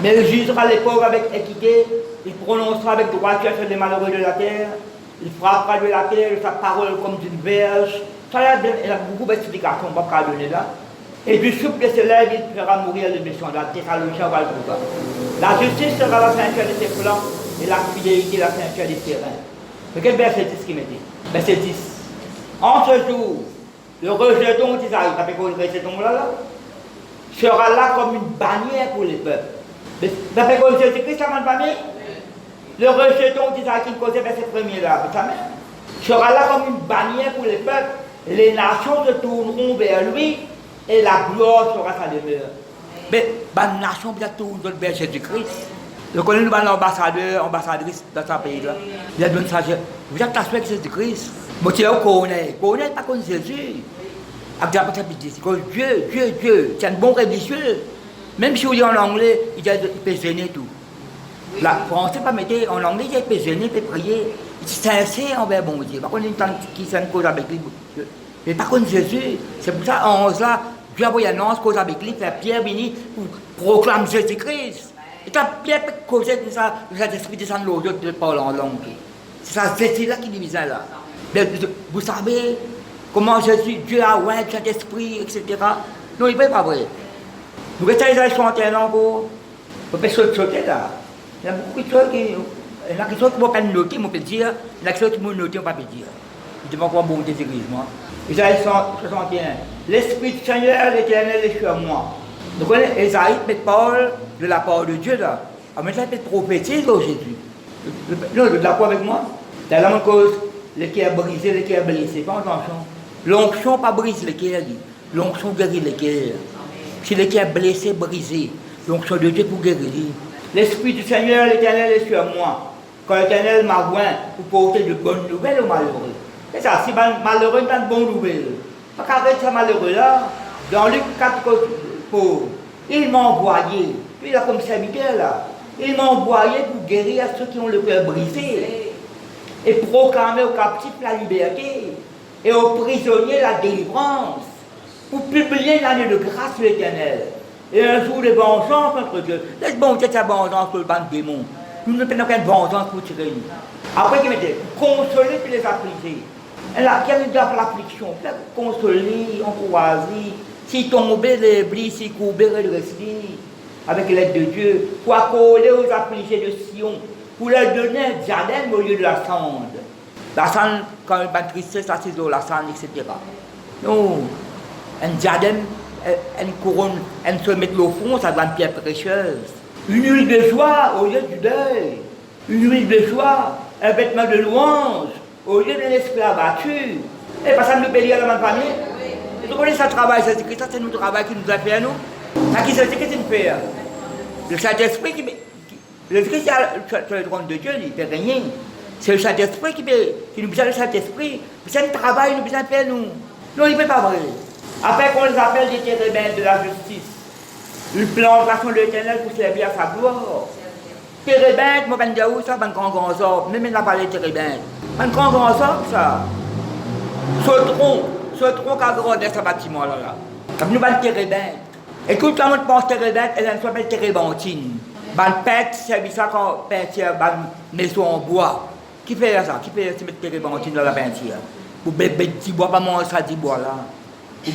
Mais il jugera les pauvres avec équité, il prononcera avec droiture sur les malheureux de la terre, il frappera de la terre sa parole comme d'une verge. Ça, il y a beaucoup d'explications qu'on va donner là. Et du souple de ses lèvres, il fera mourir les méchants. La Thessaloniciens va le dire. La justice sera la ceinture de ses flancs et la fidélité la ceinture de ses reins. Mais quel verset 10 qui me dit? Verset 10. En ce jour, le rejeton d'Israël, vous savez quoi le rejeton là, sera là comme une bannière pour les peuples. Vous savez quoi Jésus-Christ avant de bannière? Le rejeton d'Israël qui me causait verset premier là, vous savez? Sera là comme une bannière pour les peuples. Les nations se tourneront vers lui. Et la gloire sera sa demeure. Mais la nation peut tourner vers Jésus-Christ. Je connais l'ambassadeur, ambassadrice dans ce pays-là. Il a donné ça. Vous êtes assuré que Jésus-Christ. Mais tu connais pas comme Jésus. Dieu, c'est un bon religieux. Même si vous dites en anglais, il peut gêner tout. La français, pas mettre en anglais, il peut gêner, il peut prier. Il est sincère envers bon Dieu. Par contre, il y a une qui s'en cause avec lui. Mais par contre, Jésus, c'est pour ça, en ça, Dieu a envoyé annonce, cause avec lui, faire Pierre venir pour proclamer Jésus-Christ. Et quand Pierre peut causer de ça, l'esprit descend de l'autre, de parler en langue. C'est ça, c'est là qui divise là. Mais vous savez comment Jésus, Dieu a oint le Saint-Esprit, etc. Non, il n'est pas vrai. Vous restez les chanter là encore. Vous pouvez sauter là. Il y a beaucoup de choses qui. Il y a des choses qui ne vont pas noter, on peut dire. Il y a des choses qui vont noter, on ne peut pas dire. Je ne vais pas bon des églises, moi. Isaïe 61. L'Esprit du Seigneur, l'Éternel est sur moi. Vous connaissez, Isaïe peut parler de la part de Dieu là. En même temps, il peut prophétiser au Jésus. Non, vous êtes d'accord avec moi? Dans la même cause, le cœur brisé, le cœur blessé. Pas attention. L'onction pas brise le cœur. L'onction guérit le cœur. Si le cœur blessé, brisé, l'onction de Dieu pour guérir. L'Esprit du Seigneur, l'Éternel est sur moi. Quand l'Éternel m'a joint pour porter de bonnes nouvelles aux malheureux. C'est ça, si malheureux, il y a de bonnes nouvelles. Pas qu'arrête ce malheureux là, dans Luc 4, il m'a envoyé, puis il a comme serviteur là, il m'a envoyé pour guérir à ceux qui ont le cœur brisé et proclamer aux captifs la liberté et aux prisonniers la délivrance, pour publier l'année de grâce de l'Éternel et un jour de vengeance contre Dieu. Laisse bon Dieu sa vengeance pour le ban de démons. Nous ne prenons aucune vengeance pour tirer nous. Après, il mettait consoler tous les affligés. Et là, quelle est l'affliction? Consoler, encourager, si tomber les bris, si courber, redresser, avec l'aide de Dieu, pour accorder aux affligés de Sion, pour leur donner un diadème au lieu de la cendre. La cendre, quand il y a une tristesse, ça c'est la cendre, etc. Non, un diadème, une couronne, elle se met au fond, ça doit une pierre précieuse. Une huile de joie au lieu du deuil. Une huile de joie, un vêtement de louange au lieu d'un esprit abattu. Et pas ça nous payer à la même famille. Vous connaissez ça travail, ça c'est notre travail qui nous a fait à nous. Ça qui c'est ce que nous fait. Le Saint-Esprit qui. Le Christ sur le trône de Dieu, il ne fait rien. C'est le Saint-Esprit qui nous besoin le Saint-Esprit. C'est un travail, nous besoin de faire nous. Non, il ne fait pas vrai. Après qu'on les appelle des térébins de la justice, une plantation de l'Éternel pour servir à sa gloire. Térébin, moi, ben Diaou, ça, ben grand sort. Même il n'a pas parlé de térébin. Ben grand sort, ça. sauteront quand on regarde ce bâtiment là. Comme nous, le térébin. Et tout le temps, on pense térébin, elle s'appelle térébentine. Ban pète, c'est ça quand pète, ban maison en bois. Qui fait ça? Qui fait se mettre térébentine dans la peinture? Pour bébé petit bois, pas manger ça, petit bois là. Ou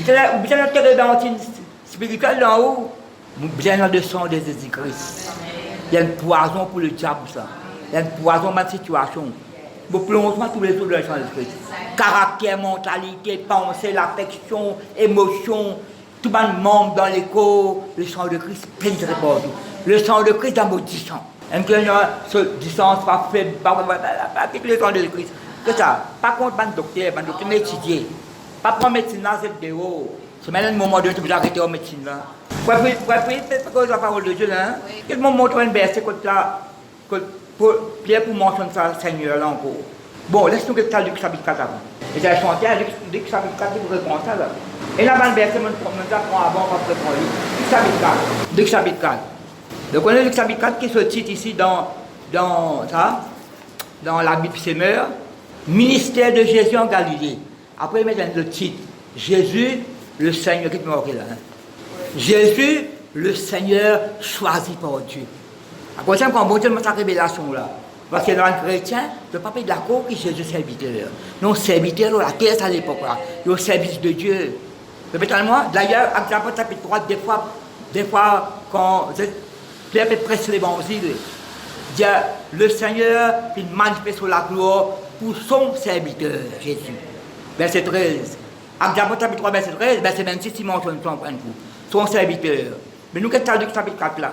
bien la térébentine spirituelle d'en haut. Ou bien le sang de Jésus-Christ. Il y a un poison pour le diable, ça. Il y a un poison dans la situation. Vous plongez tous les jours dans le sang de Christ. Caractère, mentalité, pensée, l'affection, émotion, tout le monde monte dans l'écho. Le sang de Christ pénètre partout. Le sang de Christ dans votre sang. Ce sang sera fait par le sang de Christ. C'est ça. Par contre, pas de docteur, mais étudier. Pas prendre médecine là, c'est de haut. C'est maintenant le moment de vous arrêter en médecine là. Pour cause de la parole de Dieu là, il m'a montré un verset pour mentionner ça, Seigneur là encore. Bon, laisse-nous que ça, Luc chapitre 4 avant. Et j'ai chanté à Luc chapitre 4 pour répondre ça là. Et là-bas, le verset, on apprend avant, on va répondre. Luc chapitre 4. Luc chapitre 4. Donc on a Luc chapitre 4 qui se titre ici dans la Bible Semeur, ministère de Jésus en Galilée. Après, il met le titre, Jésus, le Seigneur, qui est mort là. Jésus, le Seigneur choisi par Dieu. À quoi ça, quand bon Dieu m'a sa révélation là? Parce que dans le chrétien, ne pas être d'accord que Jésus est serviteur. Non, serviteur de la terre à l'époque là. Il est au service de Dieu. Répétez-moi, d'ailleurs, à Apôtre chapitre 3, des fois, quand Pierre fait presser l'évangile, dit le Seigneur il manifeste la gloire pour son serviteur, Jésus. Verset 13. Apôtre chapitre 3, verset 13, verset 26, il mentionne son serviteur. Mais nous, qu'est-ce que ça chapitre 4 là?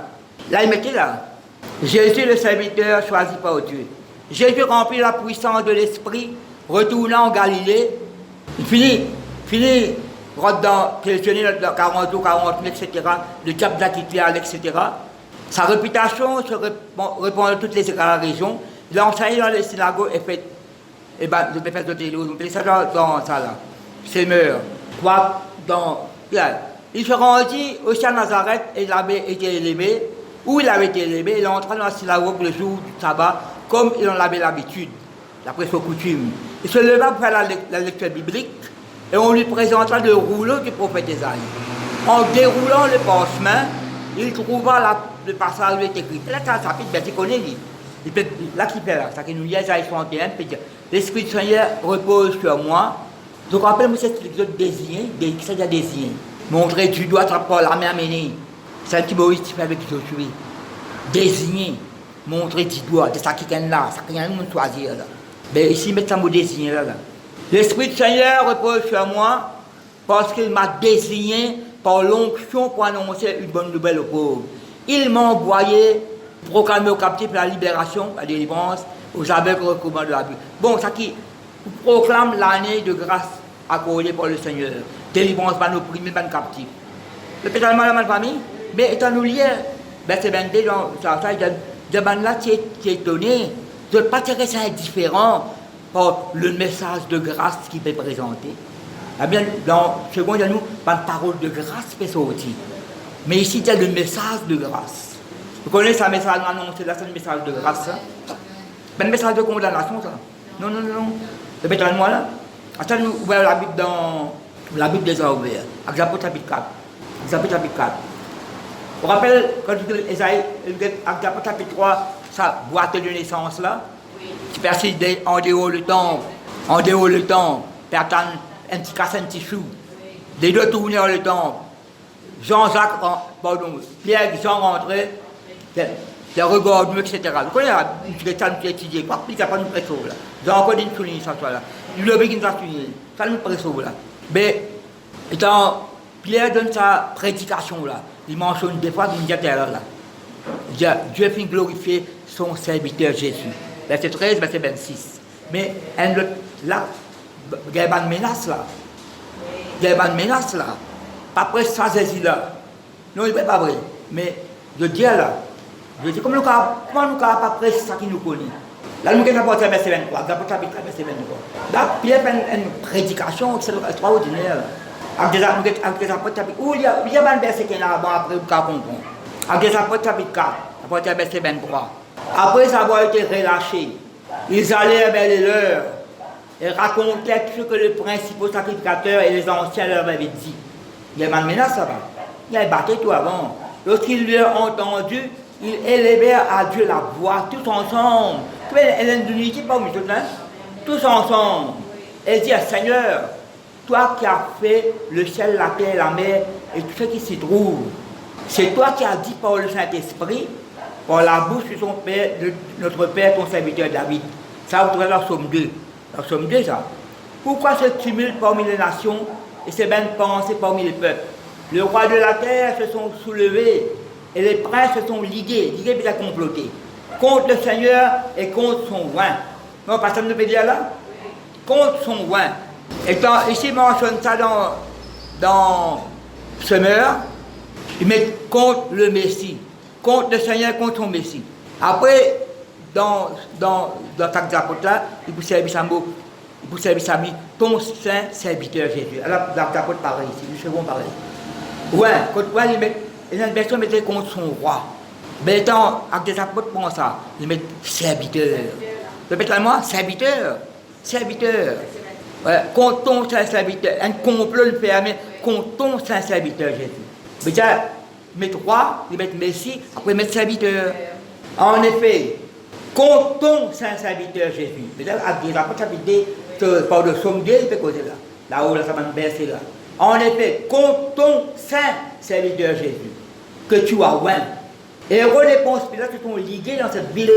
Là, il mettait là. Jésus, le serviteur choisi par Dieu. Jésus remplit la puissance de l'Esprit, retournant en Galilée. Il finit, questionner dans 40 jours, 40 000, etc. Le diable d'Aquitéal, etc. Sa réputation se répand dans toutes les régions. Il a enseigné dans les synagogues et fait. Et bien, je vais faire ça dans ça là. C'est meurt. Il se rendit aussi à Nazareth et il avait été élevé. Où il avait été élevé, il est entré dans la synagogue le jour du sabbat, comme il en avait l'habitude, d'après son coutume. Il se leva pour faire la lecture biblique et on lui présenta le rouleau du prophète Ésaïe. En déroulant le parchemin, il trouva le passage où il est écrit. Là, ça fait bien, tu connais, là qui fait là, ça qui nous dit Ésaïe 61, l'Esprit du Seigneur repose sur moi. Donc, rappelle-moi cette épisode désigné, qui s'est déjà désigné. Montrer du doigt par la main amenée. C'est un petit Moïse qui fait avec Josué. Désigner, montrer du doigt, c'est ça qui est là, ça qui est là, on choisir là. Mais ici, mettre ça mot désigné là. L'Esprit du Seigneur repose sur moi parce qu'il m'a désigné par l'onction pour annoncer une bonne nouvelle aux pauvres. Il m'a envoyé proclamer aux captifs la libération, la délivrance, aux aveugles le recouvrement de la vue. Bon, ça qui proclame l'année de grâce accordée par le Seigneur. Délivrance par nos opprimés, par nos captifs. Le pétalement de ma famille. Mais étant nous liés, c'est 22 dans ça, là, tu es étonné de ne pas te rester indifférent par le message de grâce qui peut présenter. Eh bien, dans le second, il y a nous, pas de parole de grâce qui peut sortir. Mais ici, il y a le message de grâce. Vous connaissez ça, message annoncé là, c'est le message de grâce. Pas le message de condamnation, ça. Non. Répétez-moi là. Attends, nous voyons la Bible dans la Bible des Ouverts, avec l'Apôtre chapitre 4. Chapitre 4. On rappelle, quand tu dis Esaïe, avec chapitre 3, sa boîte de naissance là, tu persistes en dehors le temple, tu attends un petit casse, un petit chou. Les deux tournaient dans le temple. Jean-Jacques, Pierre, Jean rentraient, les regards, etc. Vous connaissez, tu les as étudiés, quoi, puis il n'y a pas de pression là. J'ai encore dit une souligne ça, là. Il le veut qu'il nous a souligné, ça nous pression là. Mais, étant, Pierre donne sa prédication là. Il mentionne des fois qu'il dit là. Dieu fait glorifier son serviteur Jésus. Verset 13, verset 26. Mais là, il y a une menace là. Pas presque ça, Jésus là. Non, il n'est pas vrai. Mais je dis là, comment nous avons pas presque ça qui nous connaît. Là, nous avons apporté verset 23, nous avons apporté verset 23. Là, Pierre fait une prédication extraordinaire. Avec des apôtres chapitre. Où il y a un verset qui est là après vous comprendre. Avec des apôtres chapitre 4, apôtres verset 23. Après avoir été relâchés, ils allèrent vers les leurs et racontait tout ce que les principaux sacrificateurs et les anciens leur avaient dit. Il y a une menace là-bas. Il a battu tout avant. Lorsqu'ils l'ont entendu, ils élevèrent à Dieu la voix, tous ensemble. Tu vois, elle est une unité pas tous ensemble. Et dit, Seigneur, toi qui as fait le ciel, la terre, la mer et tout ce qui s'y trouve, c'est toi qui as dit par le Saint-Esprit, par la bouche de son Père, de notre Père, ton serviteur David. Ça, vous trouvez dans Somme 2. Dans Somme 2, ça. Pourquoi ce tumulte parmi les nations et ces vaines pensées parmi les peuples? Les rois de la terre se sont soulevés et les princes se sont ligués puis à comploter contre le Seigneur et contre son roi. Non, personne ne peut dire là? Contre son roi. Et quand ici mentionne ça dans Semeur, ils mettent contre le Messie, contre le Seigneur, contre son Messie. Après, dans Actes des Apôtres là, il vous servir ça mot, il vous servir ça mis ton saint serviteur Jésus. Alors, Actes des Apôtres pareil ici, le second pareil. Ouais, contre quoi ils mettent, les versions mettaient contre son roi. Mais dans Actes des Apôtres, pour ça, ils mettent serviteur. Répète-le moi, serviteur. Serviteur. Ouais, contre ton saint serviteur. Un complot le permet contre ton saint serviteur Jésus. Mais déjà, ils mettent roi, ils mettent Messie, après ils mettent serviteur. En effet, contre ton saint serviteur Jésus. Mais là, Actes des Apôtres, chapitre par le Somme 2, il peut causer là. Là-haut, là, ça va me baisser là. En effet, contre ton saint serviteur Jésus, que tu as oint. Et Hérode et Ponce Pilate se sont ligués dans cette ville,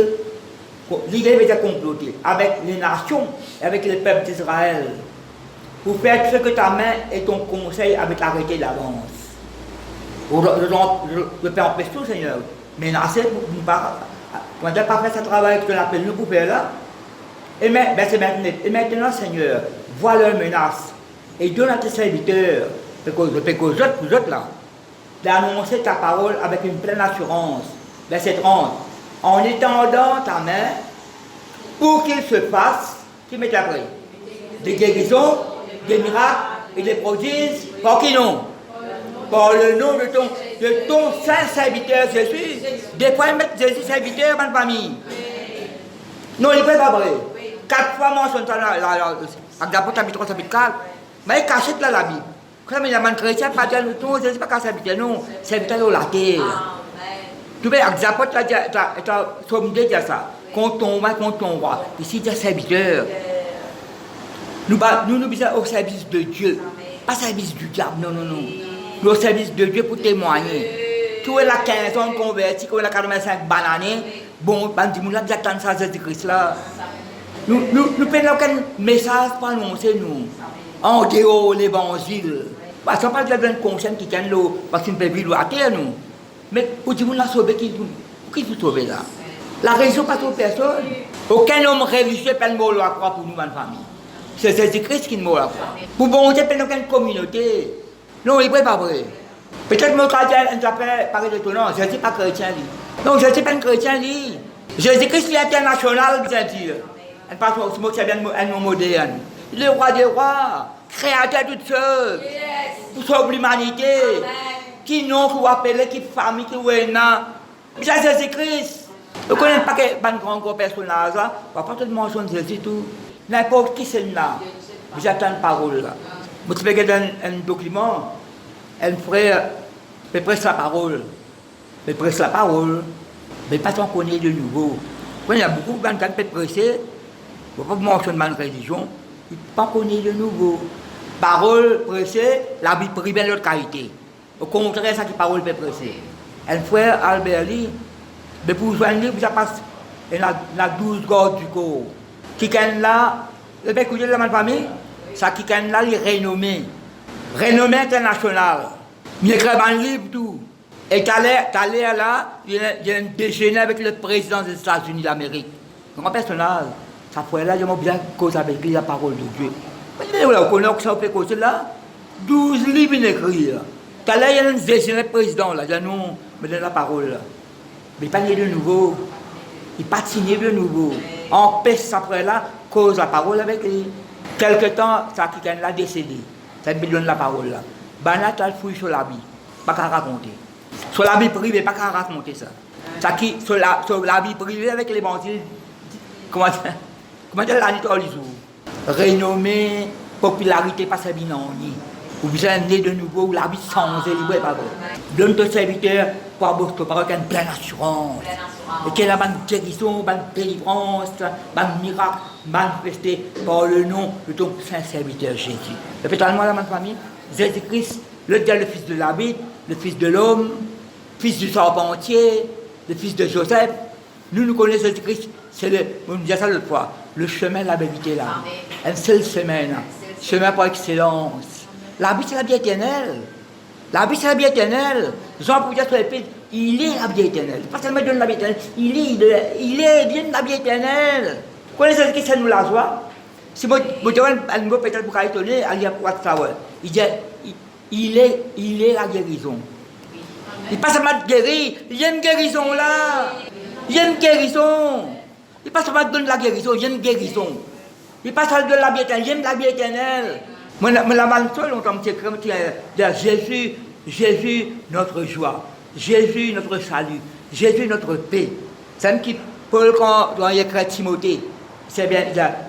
ligués mais complotés, avec les nations et avec les peuples d'Israël, pour faire ce que ta main et ton conseil avaient arrêté d'avance. Je peux empêcher tout, Seigneur. Menacé pour ne pas faire ce travail que tu appelles nous pour faire là. Et maintenant, Seigneur, vois leurs menaces. Et donne à tes serviteurs, parce que vous autres là, d'annoncer ta parole avec une pleine assurance. Verset 30. En étendant ta main pour qu'il se fasse, qui met après, des guérisons, des miracles et des prodiges, par qui non? Par le nom de ton saint serviteur Jésus. Des fois, ils mettent Jésus serviteur dans la famille. Non, il n'est pas vrai. 4 fois mentionné ça là, avec l'apôtre chapitre 3, chapitre 4. Mais il cache là la Bible. Quand il y a un chrétien, pas dire non, c'est pas qu'à s'habiter, non, c'est habiter dans la terre. Tu vois, avec l'apôtre là, tu as Somme 2 dire ça. Contre ton roi. Ici, tu as serviteur. Nous sommes au service de Dieu. Pas au service du diable, non. Nous au service de Dieu pour témoigner. Tu vois, la 15 ans convertis, tu vois, la 45 bananes. Bon, dis-moi là, j'attends ça, Jésus-Christ là. Nous prenons aucun message pour annoncer, nous. En dehors de l'évangile. Parce qu'on parle de la conscience qui gagne l'eau, parce qu'on peut vivre à terre, nous. Mais pour dire qu'on l'a sauvé, qui vous sauve là? La raison pas toute personne. Aucun homme religieux peut nous mourir à croix pour nous, ma famille. C'est Jésus-Christ qui nous mourra à croix. Pour bon Dieu, il n'y a aucune communauté. Non, il n'est pas vrai. Peut-être que mon chrétien, on s'appelle par étonnant. Je ne suis pas chrétien. Non, je ne suis pas un chrétien. Jésus-Christ est international, bien dire. Elle parle de ce mot qui est un mot moderne. Le roi des rois, créateur de toutes choses, pour sauver l'humanité, qui non, qui appelle, qui famille, qui est là. Mais c'est Jésus-Christ. Vous ne connaissez pas que grand personnage là, on va pas tout mentionner Jésus tout. N'importe qui c'est là. Vous attendez une parole là. Vous pouvez regarder un document, un frère peut prêcher la parole. Mais prêche la parole, mais pas tant qu'on est de nouveau. Quand il y a beaucoup de gens qui peuvent prêcher, il ne faut pas mentionner ma religion. Il ne faut pas qu'on ait de nouveau. Parole prêchée, la Bible privée de l'autre qualité. Au contraire, c'est ça que parole peut prêcher. Un frère Albert Lee, mais pour joindre lui, ça passe la 12 gorges du corps. Qui est là, le mec qui est dans ma famille, ça qui est là, il est renommé. Renommé international. Il écrit un livre tout. Et tu allais là, il y a un déjeuner avec le président des États-Unis d'Amérique. Grand personnage. Ça fait là, je m'en bien cause avec lui la parole de Dieu. Mais on connaît que ça fait cause là. 12 livres écrits. Tu allais, il y a un déjeuner avec le président là. Il dit non, me donne la parole là. Mais il pas né de nouveau. Il pas signé de nouveau. En paix après là, cause la parole avec lui. Quelque temps, ça qui est là décédé. Ça me donne la parole là. Ben là, tu as le fouille sur la vie. Pas qu'à raconter. Sur la vie privée, pas qu'à raconter ça. Ça qui, sur la vie privée avec l'évangile, comment dire, la nuit tous les jours. renommée, popularité, pas ça bien ou vous êtes né de nouveau, ou la vie sans libre, pas bon. Donne ton serviteur pour avoir une pleine assurance. Et qu'il y a une guérison, une délivrance, un miracle manifesté par le nom de ton saint serviteur Jésus. Et puis, moi, ma famille, Jésus-Christ, le Fils de David, le Fils de l'homme, Fils du charpentier, le Fils de Joseph. Nous connaissons Jésus-Christ, c'est le, on dit ça l'autre fois, le chemin de la vérité là. Un seul chemin là. Chemin par excellence. La vie, c'est la vie éternelle. La vie, c'est la vie éternelle. Jean pour dire sur l'épître, il est la vie éternelle. Pas seulement donne la vie éternelle, il est bien la vie éternelle. Connaissez-vous ce que c'est nous la joie? Si vous avez un mot peut-être pour étonner, allez voir ça. Il dit, il est la guérison. Il passe seulement de guérir, il y a une guérison là. Il y a une guérison. Il passe seulement de donner la guérison, il y a une guérison. Il passe seulement de la vie éternelle, il y a la vie éternelle. Moi, la mansoule, on tombe Jésus, Jésus, notre joie. Jésus, notre salut. Jésus, notre paix. C'est ce qui, Paul, quand il écrit Timothée, c'est bien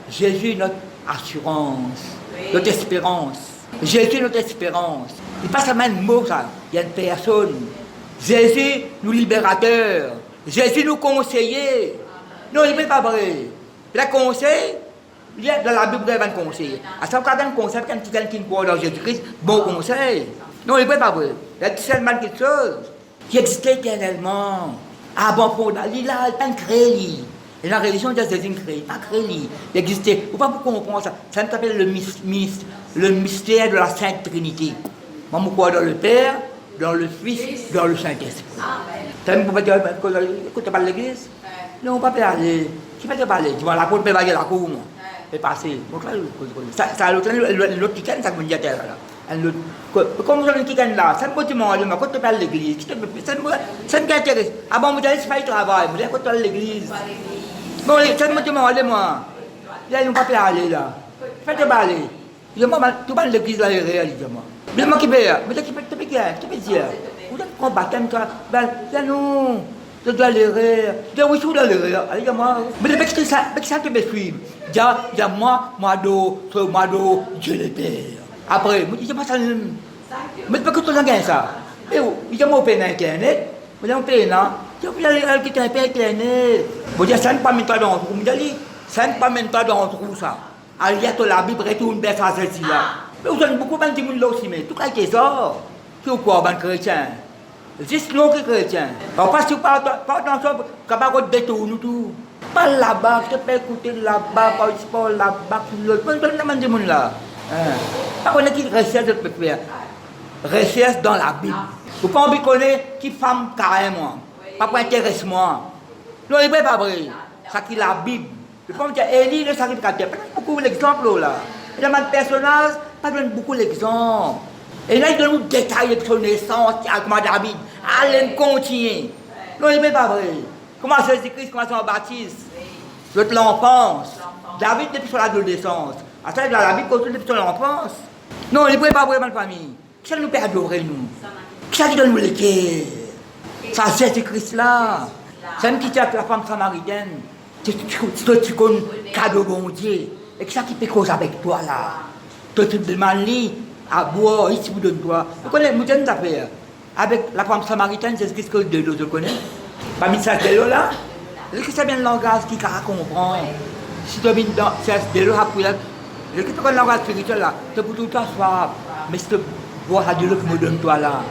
Jésus, notre assurance, notre espérance. Jésus, notre espérance. Il passe seulement un mot, ça. Il y a une personne. Jésus, nous libérateur. Jésus, nous conseiller. Non, il n'est pas vrai. Il a conseillé. Il y a dans la Bible, il y a un conseil. À chaque fois, il y a un conseil, quand quelqu'un qui croit dans Jésus-Christ, bon conseil. Non, il n'est pas vrai. Il y a seulement quelque chose qui existe éternellement. Ah bon, pour il a pas créé. Et la religion de Jésus créé, pas créé. Il existait. Vous ne pouvez pas comprendre ça. Ça s'appelle le mystère de la Sainte Trinité. Moi, je crois dans le Père, dans le Fils, dans le Saint-Esprit. Ça ne peut pas dire, écoute, tu parles de l'église? Non, on ne peut pas aller. Qui va te parler? Tu vas la cour, tu vas aller à la cour, moi. Et passer. Ça, l'autre qui gagne, ça me dit à terre là. Comme vous avez qui gagne là, ça me dit moi, quand tu parles de l'église, ça me intéresse. Ah bon, vous allez faire le travail, vous allez quand tu parles de l'église. Bon, ça me dit moi, allez-moi. Là, ils n'ont pas pu aller là. Faites parler. Dis-moi, tu parles de l'église là, dis-moi. Dis-moi qui paye, mais qui peut dire. Vous êtes en baptême, toi. Ben, non. Je dois l'erreur. Je dois où dans l'erreur. Allez, moi. Mais le mec, ça te me suivre. Dis-moi, moi, Dieu le Père. Après, je dis, pas ça. Mais pas que tu as ça. Et il y a mon père Internet. Vous avez un père, non? Je vais aller quitter un père Internet. Vous dites, ça ne pas mettre toi dans le trou. Vous dites, ça ne pas mettre toi dans le trou, ça. Allez, la Bible retourne vers ça, celle-ci là. Mais vous avez beaucoup de gens là aussi, mais tout cas, c'est ça. C'est quoi, ben chrétien? Juste nous qui chrétiens. Alors, parce que pas dans ça, capable de détourner tout. Pas là-bas, je peux écouter là-bas, pas là-bas, l'autre. Pas dans le monde là. Pas qu'on est qui recherche de faire. Recherche dans la Bible. Vous pas envie de connaître qui femme carrément. Pas pour intéresser moi. Non, il n'est pas vrai. Ça qui est la Bible. Je peux me dire, Élie, le sacrificateur. Pas beaucoup d'exemples là. Il y a un personnage, pas beaucoup d'exemples. Et là, il donne nous détails de son naissance avec David. Allez, continue. Non, il n'est pas vrai. Comment Jésus-Christ, comment Jean-Baptiste? L'enfance. David depuis son adolescence. À ça, la Bible continue depuis son enfance. Non, il n'est pas vrai, ma famille. Qui ça nous peut adorer, nous? Qui ça qui donne nous les cœurs? Ça, Jésus-Christ là. C'est même qui dit avec la femme samaritaine. Tu connais cadeau bon Dieu. Et qui ça qui peut causer avec toi là? Toi, tu demandes à boire, ici vous donne toi. Vous connaissez, vous avez une affaire. Avec la femme samaritaine, c'est ce que de l'eau, je connais. Parmi ça, de l'eau là, est-ce que c'est bien le langage qui comprend? Si tu viens dans c'est de l'eau, est-ce que tu connais le langage spirituel là? Tu peux tout le temps soif. Mais si tu bois ça de l'eau que me donne toi là,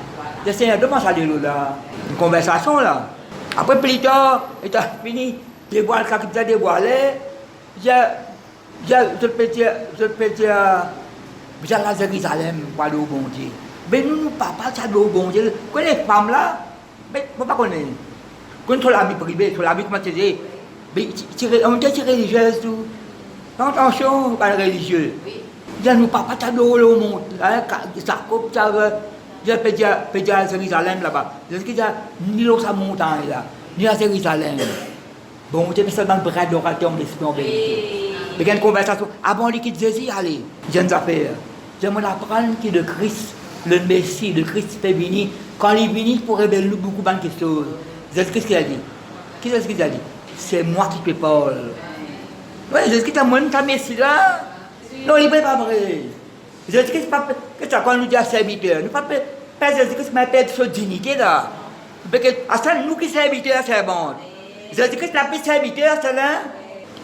le Seigneur demande ça de l'eau là. Une conversation là. Après, plus tard, et tu as fini, tu bois le capital de dévoilé. Je peux dire. Vous allez à Jérusalem pour aller au bon Dieu. Mais nous, papa, ça doit au bon Dieu. Vous connaissez les femmes là? Mais vous ne pas connaître. Quand tu as la vie privée, tu as la vie, comment tu dis? Mais on dit que tu es religieuse, tout. Attention, pas religieux. Nous, papa, ça doit au monde. Ça coupe, ça veut. Je peux dire à Jérusalem là-bas. Je dis que ni l'eau, sa montagne là, ni à Jérusalem. Bon, Dieu, c'est seulement le bras d'orateur, on l'esprit en vérité. Il y a une conversation. Avant de quitter Jésus, allez, j'ai une affaire. J'aimerais apprendre que le Christ, le Messie, le Christ est venu. Quand il est venu, pour révéler beaucoup de choses. Qu'est-ce qu'il a dit? Qu'est-ce qu'il a dit? C'est moi qui te parle. Oui, Jésus qui t'a montré ta Messie là. Non, il n'est pas vrai. Je dis que c'est pas que ça quand nous dit à serviteur, nous pas je dis que c'est ma perte de dignité là. Parce que à nous qui serviteurs c'est bon. Je dis que c'est la plus serviteur c'est là.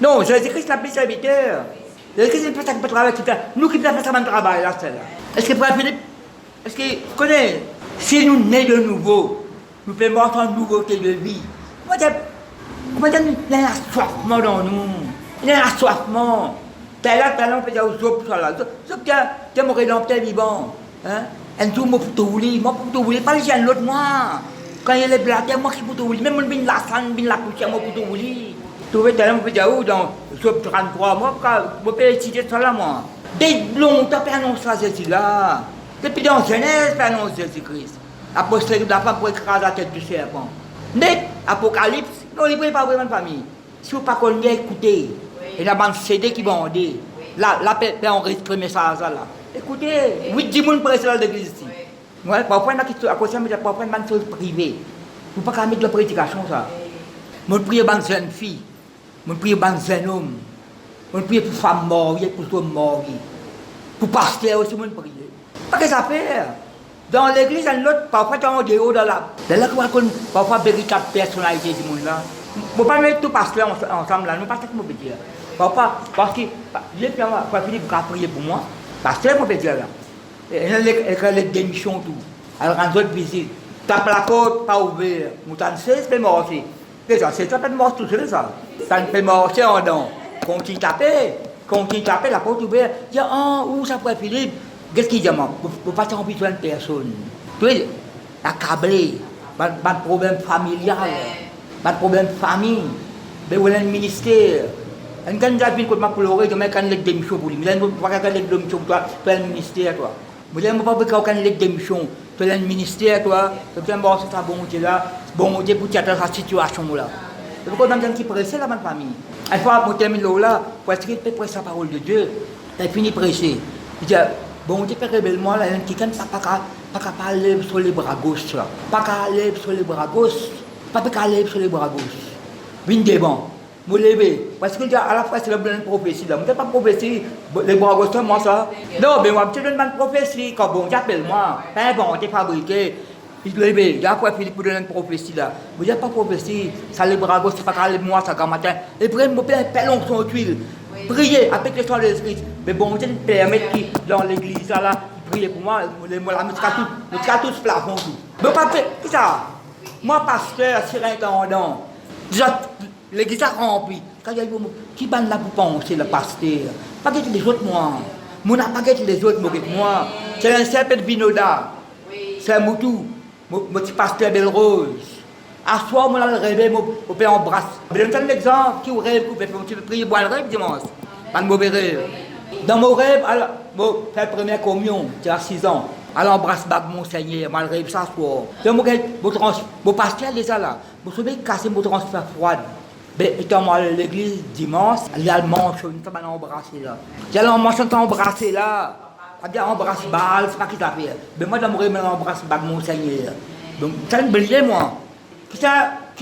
Non, je dis que c'est la plus serviteur. Je dis que c'est pas ça qui peut travailler tout ça. Nous qui faisons ça travail là c'est là. Est-ce que Philippe, est-ce que vous connaissez si nous naissons de nouveau, nous pouvons avoir une nouveauté de vie. Comment dire, il y a un assoiffement dans nous. Il y a un assoiffement. Tel on peut dire aux autres, là. Sauf qu'il y a mon rédempteur vivant. Hein? Et tout, moi, pour tout rouler. Moi, pour tout rouler. Pas les gens, l'autre, moi. Quand il y a les blagues, moi, qui pour tout rouler. Même mon bin la sang, bin la poussière, moi, pour tout rouler. Tout le temps, on peut dire, oh, dans le 33, moi, je peux étudier ça là, moi. Dès longtemps, on annonce ça, Jésus-là. Depuis dans Genèse, on annonce Jésus-Christ. Apostole de la femme pour écraser la tête du serpent. Mais, Apocalypse, non, il n'est pas vraiment de famille. Si vous ne connaissez pas, écoutez. Il y a un CD qui vend. Là, on enregistre le message là. Écoutez, 8-10 personnes pressent dans l'église ici. Ouais, parfois, il y a parfois une chose privée. Vous ne pouvez pas mettre de la prédication, ça. Je prie pour une jeune fille. Je prie pour un jeune homme. Je prie pour femme morte, pour homme mort. Pour pasteur aussi, je prie. Pas que ça fait. Dans l'église, parfois, tu as un déo dans la. Là, parfois, véritable personnalité du monde là. Je ne peux pas mettre tout pasteur ensemble là, nous ne pas ça que je peux dire. Parfois, parce que Philippe a prié pour moi, pasteur, je peux dire là. Il a les démissions tout. Alors, quand d'autres visites, tape la porte, pas ouvert, mouton 16, c'est mort aussi. Déjà, c'est ça, pas de mort tout seul ça. Ça ne fait mort, c'est en don. Continue de taper, la porte ouverte. Il dit, ah, où ça pourrait Philippe? Qu'est-ce qu'il dit, moi? Vous ne pas t'en besoin de personne. Tu vois, accablé, pas de problème familial. Pas de problème de famille, mais vous avez un ministère. Et quand vous avez une côte pour l'oreille, vous avez un démission pour lui. Vous n'avez pas un démission pour toi, tu as un ministère. Vous n'avez pas un démission, tu as un ministère. Tu as un bon Dieu là, bon Dieu pour traiter cette situation là. C'est pourquoi dans un petit pressé là, ma famille. Une fois que vous terminez là, pour être prêcher la parole de Dieu, tu as fini de prêcher. Il dit, bon Dieu, révèle-moi là, quelqu'un ne peut pas parler sur les bras gauche. Pas parler sur les bras gauche. Pas de calé sur les bras gauche. Vine devant. Me lever. Parce que à la fois c'est la bonne prophétie. Je ne sais pas prophétie. Les bras gauche, moi ça. Non, mais moi je te donne une prophétie. Quand bon, j'appelle moi. Pas bon, tu es fabriqué. Il se lever. Il y a quoi Philippe pour donner une prophétie là. Mais il n'y a pas prophétie. Ça les bras gauche, c'est pas calé moi ça quand matin. Et puis me faire un pelon sur l'huile. Prier avec le sang de l'esprit. Mais bon, je te permets dans l'église là, prier pour moi. Moi la mettre tout ce plafond tout. Mais pas fait. Qu'est-ce que ça? Moi, pasteur, sur un intendant, l'église a rempli. Qui va là pour penser, le pasteur? Pas que les autres, moi. Moi, n'a pas que les autres, moi. C'est un serpent de Vinoda. C'est un moutou. Mon petit pasteur Belle Rose. À soi, moi, le rêve, mon père embrasse. Je donne un exemple. Qui vous rêve, vous pouvez prier pour le rêve dimanche. Pas de mauvais rêve. Dans mon rêve, je fais la première communion, j'ai 6 ans. Alors embrasse mon Seigneur, malgré ça soir. Mon pasteur déjà là, vous savez casser mon transfert froid. Mais étant à l'église dimanche, j'allais manger, je vais embrasser là. J'allais manger, embrasser là. Je embrasse balle, c'est pas qui t'a fait. Mais moi, j'aimerais embrasser mon Seigneur. Donc, ça me brille moi. Qui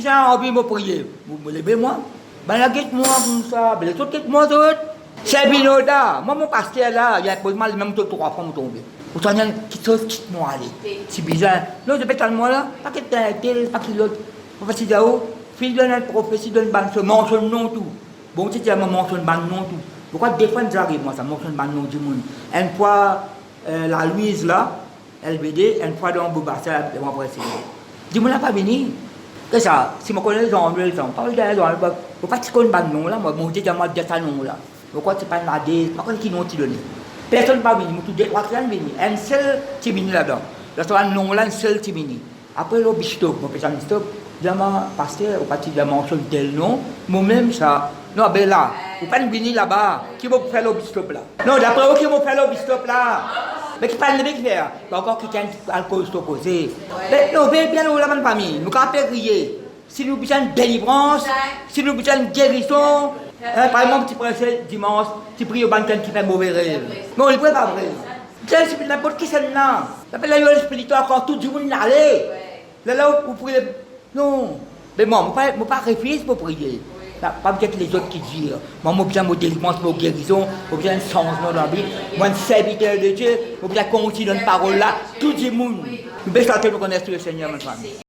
a envie de me prier? Vous me levez moi? Ben là, quitte-moi comme ça. Ben les autres, quitte-moi d'autres. C'est Binoda. Moi, mon pasteur là, il a posé mal, même 3 fois me tomber. Vous savez, quitte-moi aller. C'est bizarre. Non, je vais être moi là, pas que t'es pas que l'autre. Parce que là-haut, fille de la prophétie donne ban se mentionne non tout. Bon, tu dis à moi mentionne ban non tout. Pourquoi des fois j'arrive moi ça mentionne ban non du monde. Une fois la Louise là, LBD, une fois dans Boubassel, elle m'a pressé. Dis-moi là pas venir. Que ça, si je connais les gens, ils sont pas les gens, pourquoi tu connais ban non là, moi mon Dieu moi déjà ça non là. Pourquoi c'est pas une adé, pourquoi qui non tu donnes. Personne ne va venir, tout trois qui viennent venir. Un seul qui vient là-dedans. Là, c'est un nom là, un seul qui vient. Après, le bistop, mon père bistop, je pasteur, au parti de la mention tel nom, moi-même ça. Non, ben là, vous ne pouvez pas venir là-bas. Qui va faire le bistop là? Non, d'après vous, qui va faire le bistop là? Mais qui parle de faire? Encore quelqu'un qui a alcool opposé. Mais non, bien là, la famille, nous avons fait crier. Si nous besoin de délivrance, si nous besoin de guérison, par exemple, tu prends dimanche, tu pries au banquier qui fait mauvais rêve. Non, il ne peut pas vrai. C'est n'importe qui c'est là. L'appel la gueule spirituelle, quand tout le monde allait. Là, vous priez. Non. Mais moi, je ne peux pas réfléchir pour prier. Pas peut-être les autres qui disent, moi, j'ai besoin de délivrance pour guérison, j'ai besoin de changement dans la vie, moi, un serviteur de Dieu, j'ai besoin de continuer dans la parole là, tout le monde. Nous devons nous connaître le Seigneur, ma famille.